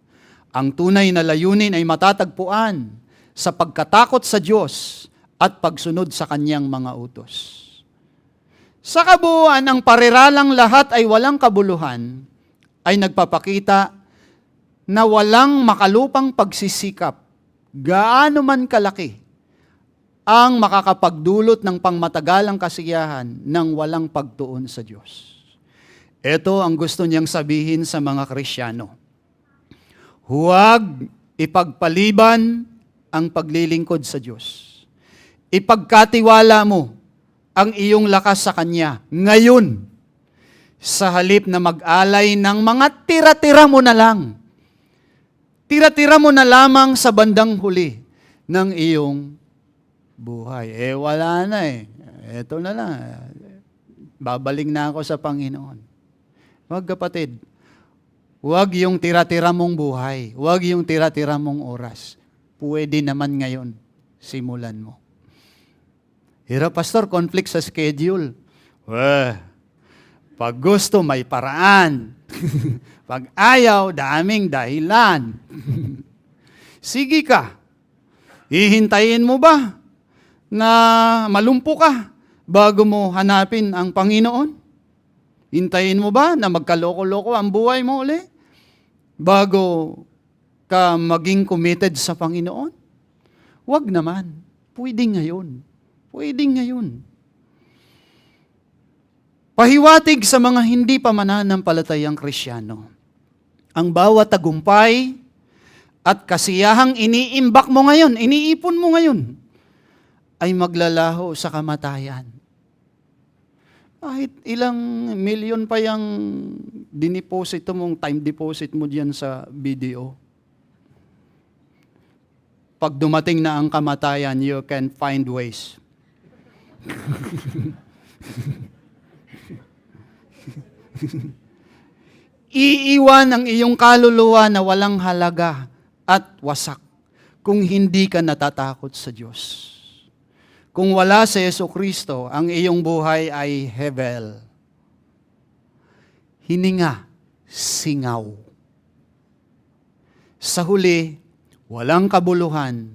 Ang tunay na layunin ay matatagpuan sa pagkatakot sa Diyos at pagsunod sa Kanyang mga utos. Sa kabuuan, ang pariralang lahat ay walang kabuluhan ay nagpapakita na walang makalupang pagsisikap, gaano man kalaki, ang makakapagdulot ng pangmatagalang kasiyahan ng walang pagtuon sa Diyos. Ito ang gusto niyang sabihin sa mga Kristiyano. Huwag ipagpaliban ang paglilingkod sa Diyos. Ipagkatiwala mo ang iyong lakas sa Kanya ngayon, sa halip na mag-alay ng mga tira-tira mo na lang. Tira-tira mo na lamang sa bandang huli ng iyong buhay. Wala na eh. Eto na lang. Babaling na ako sa Panginoon. Wag kapatid. Wag yung tira-tira mong buhay. Wag yung tira-tira mong oras. Pwede naman ngayon. Simulan mo. Hirap, pastor, conflict sa schedule. Pag gusto, may paraan. Pag ayaw, daming dahilan. Sige ka. Hihintayin mo ba na malumpo ka bago mo hanapin ang Panginoon? Hintayin mo ba na magkaloko-loko ang buhay mo uli bago ka maging committed sa Panginoon? Huwag naman. Pwede ngayon. Pwede ngayon. Pahiwatig sa mga hindi pa mananampalatayang Kristiyano. Ang bawat tagumpay at kasiyahang iniimbak mo ngayon, iniipon mo ngayon, ay maglalaho sa kamatayan. Kahit ilang milyon pa yung diniposito mong time deposit mo diyan sa BDO. Pag dumating na ang kamatayan, you can find ways. Iiwan ang iyong kaluluwa na walang halaga at wasak kung hindi ka natatakot sa Diyos. Kung wala si Jesucristo, ang iyong buhay ay hevel. Hininga, singaw. Sa huli, walang kabuluhan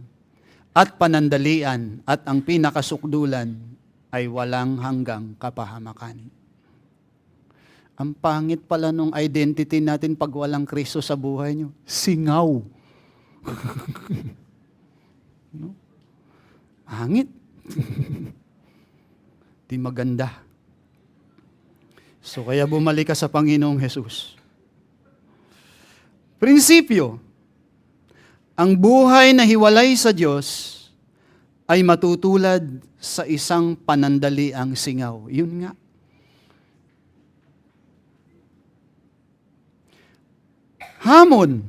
at panandalian at ang pinakasukdulan ay walang hanggang kapahamakan. Ang pangit pala nung identity natin pag walang Kristo sa buhay nyo. Singaw. No? Pangit. Di maganda. So kaya bumalik ka sa Panginoong Jesus. Prinsipyo, ang buhay na hiwalay sa Diyos ay matutulad sa isang panandaliang singaw. Yun nga. Hamon.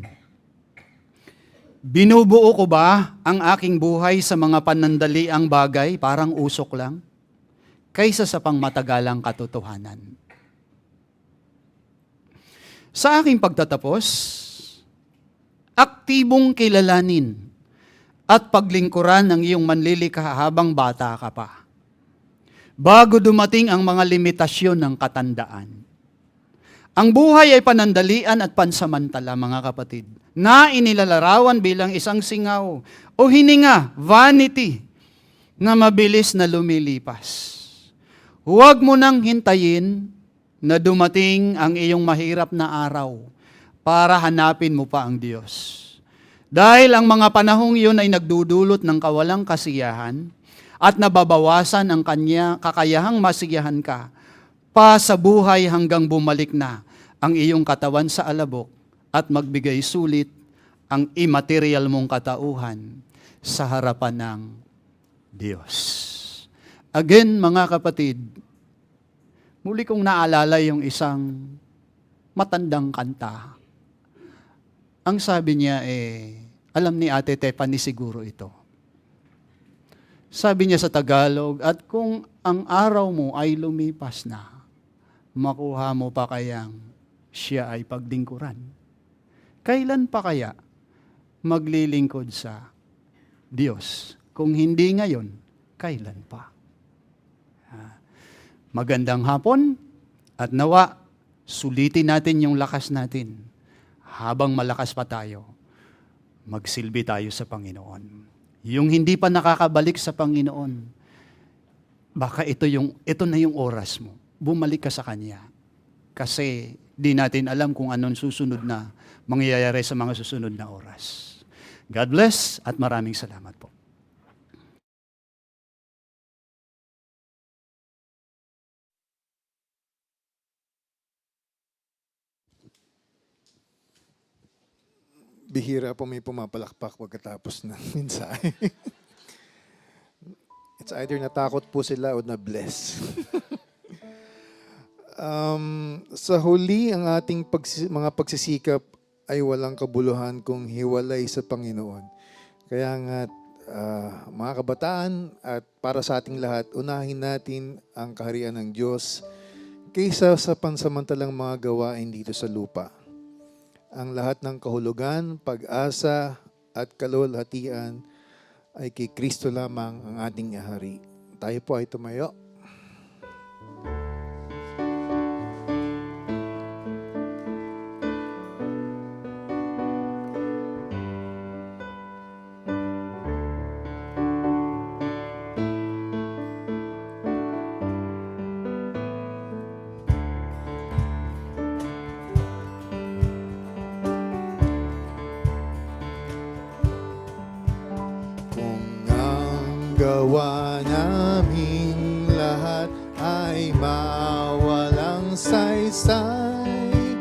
Binubuo ko ba ang aking buhay sa mga panandaliang bagay, parang usok lang, kaysa sa pangmatagalang katotohanan? Sa aking pagtatapos, aktibong kilalanin at paglingkuran ng iyong manlilikha habang bata ka pa, bago dumating ang mga limitasyon ng katandaan. Ang buhay ay panandalian at pansamantala, mga kapatid, na inilalarawan bilang isang singaw o hininga, vanity, na mabilis na lumilipas. Huwag mo nang hintayin na dumating ang iyong mahirap na araw para hanapin mo pa ang Diyos. Dahil ang mga panahong iyon ay nagdudulot ng kawalang kasiyahan at nababawasan ang kanya kakayahang masiyahan ka pa sa buhay hanggang bumalik na ang iyong katawan sa alabok at magbigay sulit ang immaterial mong katauhan sa harapan ng Diyos. Again, mga kapatid, muli kong naalala yung isang matandang kanta. Ang sabi niya alam ni Ate Tepani siguro ito. Sabi niya sa Tagalog, at kung ang araw mo ay lumipas na, makuha mo pa kayang siya ay pagdingkuran? Kailan pa kaya maglilingkod sa Diyos? Kung hindi ngayon, kailan pa? Magandang hapon at nawa sulitin natin yung lakas natin. Habang malakas pa tayo, magsilbi tayo sa Panginoon. Yung hindi pa nakakabalik sa Panginoon, baka ito na yung oras mo. Bumalik ka sa Kanya. Kasi di natin alam kung anong susunod na mangyayari sa mga susunod na oras. God bless at maraming salamat po. Bihira po may pumapalakpak pagkatapos ng mensahe. It's either natakot po sila o na-bless. Sa huli, ang ating mga pagsisikap ay walang kabuluhan kung hiwalay sa Panginoon. Kaya nga, mga kabataan at para sa ating lahat, unahin natin ang kaharian ng Diyos kaysa sa pansamantalang mga gawain dito sa lupa. Ang lahat ng kahulugan, pag-asa at kaluwalhatian ay kay Kristo lamang ang ating hari. Tayo po ay tumayo. Kung ang gawa naming lahat ay mawalang saysay,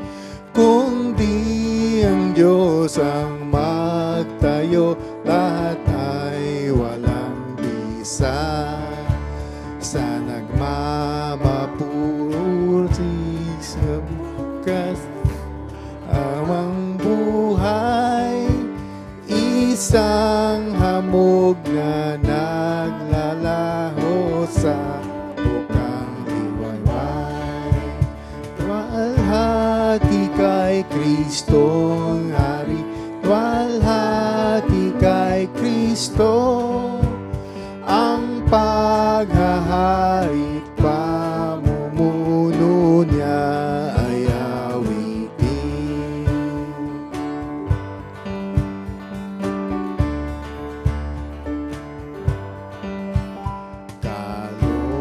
kung di ang Diyos ang magtayo, lahat ay walang bisa. Sa nagmamapuri sa bukas, amang buhay, isang hamog na naglalaho sa bukang liwayway. Walhati kay Kristong Hari, walhati kay Kristo, ang paghahari't pamumuno niya ay awitin.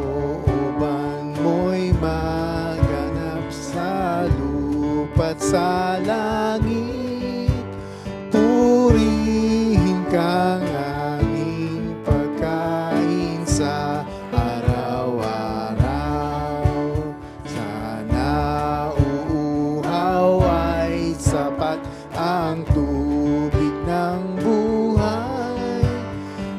Kalooban mo'y maganap sa lupa't sa langit, purihin kang aming pagkain sa araw-araw. Sana uuhaw ay sapat ang tubig ng buhay.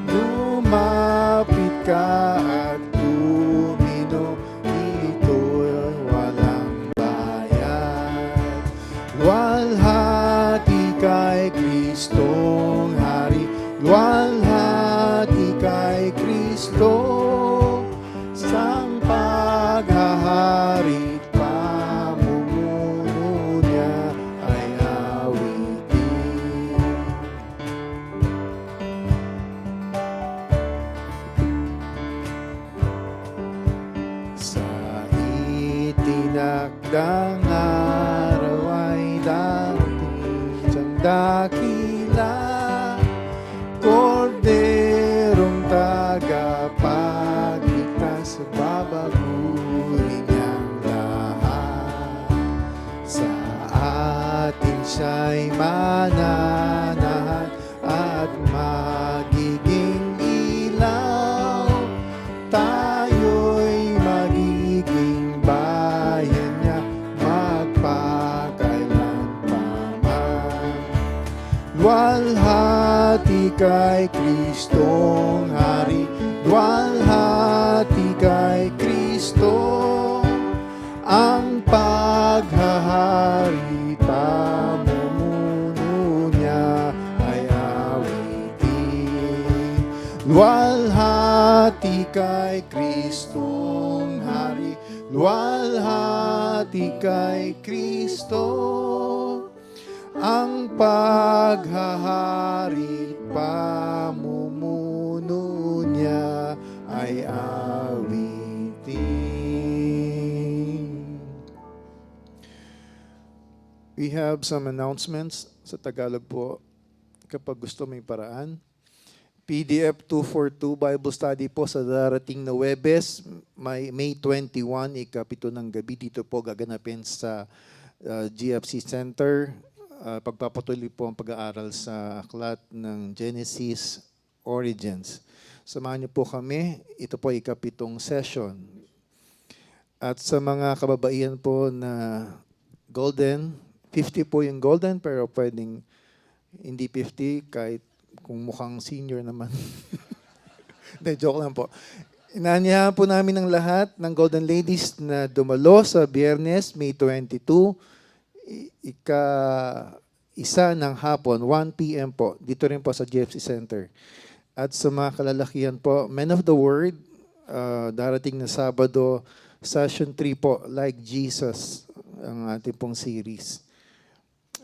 Lumapit ka at tumino, ito'y walang bayad. Luwalhati kay Kristong Hari, luwalhati kay Kristo, sang paghahari't pamumuno niya ay awitin. Sa itinakdang araw ay dating siyang dakila, korderong tagapagligtas, babaguhin niyang lahat. Sa atin siya'y mananahan at magiging ilaw. Tayo'y magiging bayan niya magpakailanpaman. Luwalhati kay Kristong Hari, luwalhati kay Kristo, ang paghahari pamumuno niya ay awitin. Luwalhati kay Kristong Hari, luwalhati kay Kristo, ang paghahari pamumuno niya ay awitin. We have some announcements sa Tagalog po kapag gusto may paraan. PDF 242 Bible Study po sa darating na Webes, May 21, ikapito ng gabi. Dito po gaganapin sa GFC Center. Pagpapatuloy po ang pag-aaral sa aklat ng Genesis Origins. Samahan niyo po kami. Ito po ikapitong session. At sa mga kababaihan po na golden, 50 po yung golden, pero pwedeng hindi 50 kahit kung mukhang senior naman. Hindi, joke lang po. Inaanyahan po namin ang lahat ng Golden Ladies na dumalo sa Biyernes, May 22, ika-isa ng hapon, 1 p.m. po. Dito rin po sa GFC Center. At sa mga kalalakihan po, Men of the Word, darating na Sabado, Session 3 po, Like Jesus, ang ating pong series.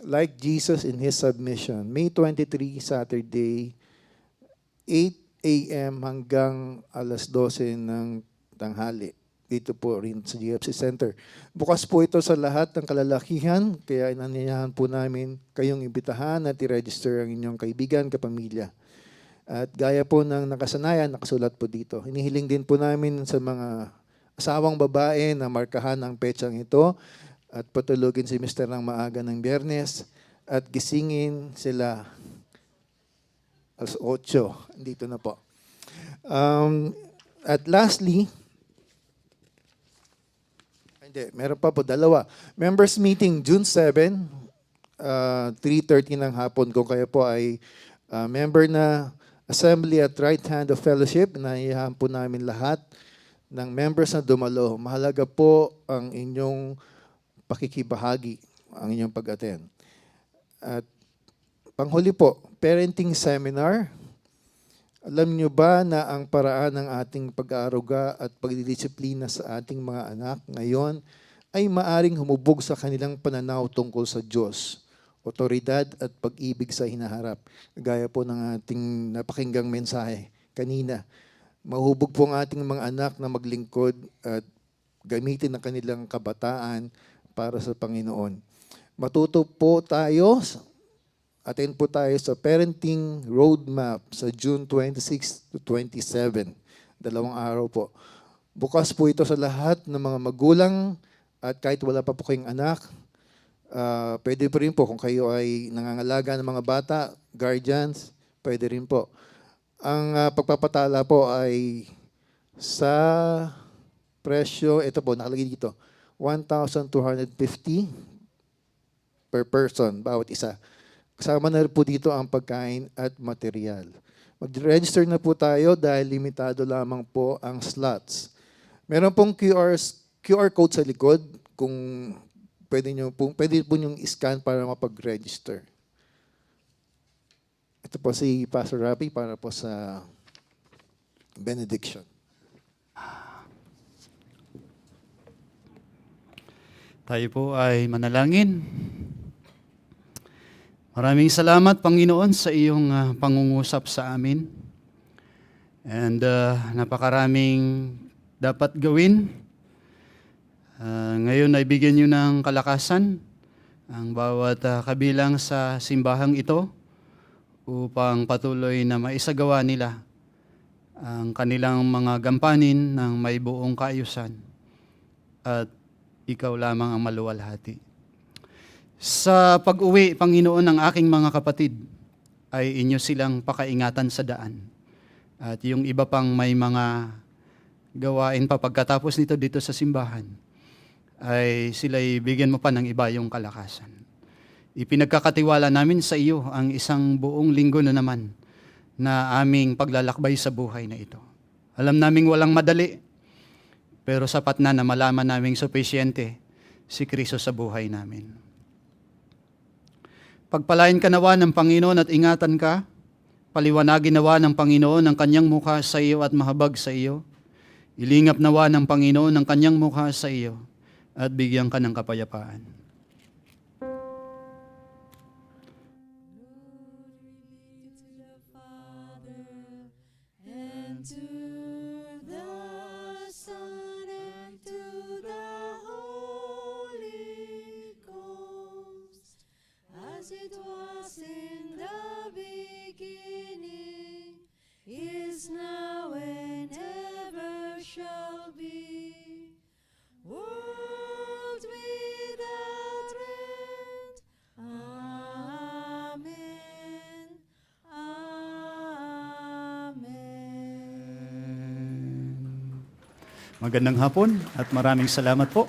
Like Jesus in His Submission, May 23, Saturday, 8 a.m. hanggang alas 12 ng tanghali. Dito po rin sa GFC Center. Bukas po ito sa lahat ng kalalakihan, kaya inanyayahan po namin kayong imbitahan at i-register ang inyong kaibigan, kapamilya. At gaya po ng nakasanayan, nakasulat po dito. Hinihiling din po namin sa mga asawang babae na markahan ang petsang ito at patulugin si Mr. ng maaga ng Biyernes at gisingin sila alas 8. Dito na po. At lastly, meron pa po dalawa. Members meeting June 7, 3:30 ng hapon. Kung kayo po ay member na Assembly at Right Hand of Fellowship, naiyahan po namin lahat ng members na dumalo. Mahalaga po ang inyong pakikibahagi, ang inyong pag-attend. At panghuli po, parenting seminar. Alam niyo ba na ang paraan ng ating pag-aaruga at pagdidisiplina sa ating mga anak ngayon ay maaring humubog sa kanilang pananaw tungkol sa Diyos, otoridad at pag-ibig sa hinaharap. Gaya po ng ating napakinggang mensahe kanina. Mahubog po ang ating mga anak na maglingkod at gamitin ang kanilang kabataan para sa Panginoon. Matuto po tayo, attend po tayo sa Parenting Roadmap sa June 26 to 27. 2 araw po. Bukas po ito sa lahat ng mga magulang at kahit wala pa po kayong anak, pwede po rin po kung kayo ay nangangalaga ng mga bata, guardians, pwede rin po. Ang pagpapatala po ay sa presyo, ito po, nakalagay dito, 1,250 per person, bawat isa. Kasama na rin po dito ang pagkain at material. Mag-register na po tayo dahil limitado lamang po ang slots. Meron pong QR code sa likod kung pwede po niyong scan para mapag-register. Ito po si Pastor Rafi para po sa benediction. Tayo po ay manalangin. Maraming salamat, Panginoon, sa iyong pangungusap sa amin. And napakaraming dapat gawin. Ngayon ay bigyan niyo ng kalakasan ang bawat kabilang sa simbahang ito upang patuloy na maisagawa nila ang kanilang mga gampanin ng may buong kaayusan at ikaw lamang ang maluwalhati. Sa pag-uwi, Panginoon, ng aking mga kapatid ay inyo silang pakaingatan sa daan. At yung iba pang may mga gawain pa pagkatapos nito dito sa simbahan, ay sila'y bigyan mo pa ng iba yung kalakasan. Ipinagkakatiwala namin sa iyo ang isang buong linggo na naman na aming paglalakbay sa buhay na ito. Alam naming walang madali, pero sapat na malaman naming sufisyente si Kristo sa buhay namin. Pagpalain ka nawa ng Panginoon at ingatan ka, paliwanagin nawa ng Panginoon ang kanyang mukha sa iyo at mahabag sa iyo, ilingap nawa ng Panginoon ang kanyang mukha sa iyo at bigyan ka ng kapayapaan. It was in the beginning, is now and ever shall be. World without end. Amen. Amen. Magandang hapon at maraming salamat po.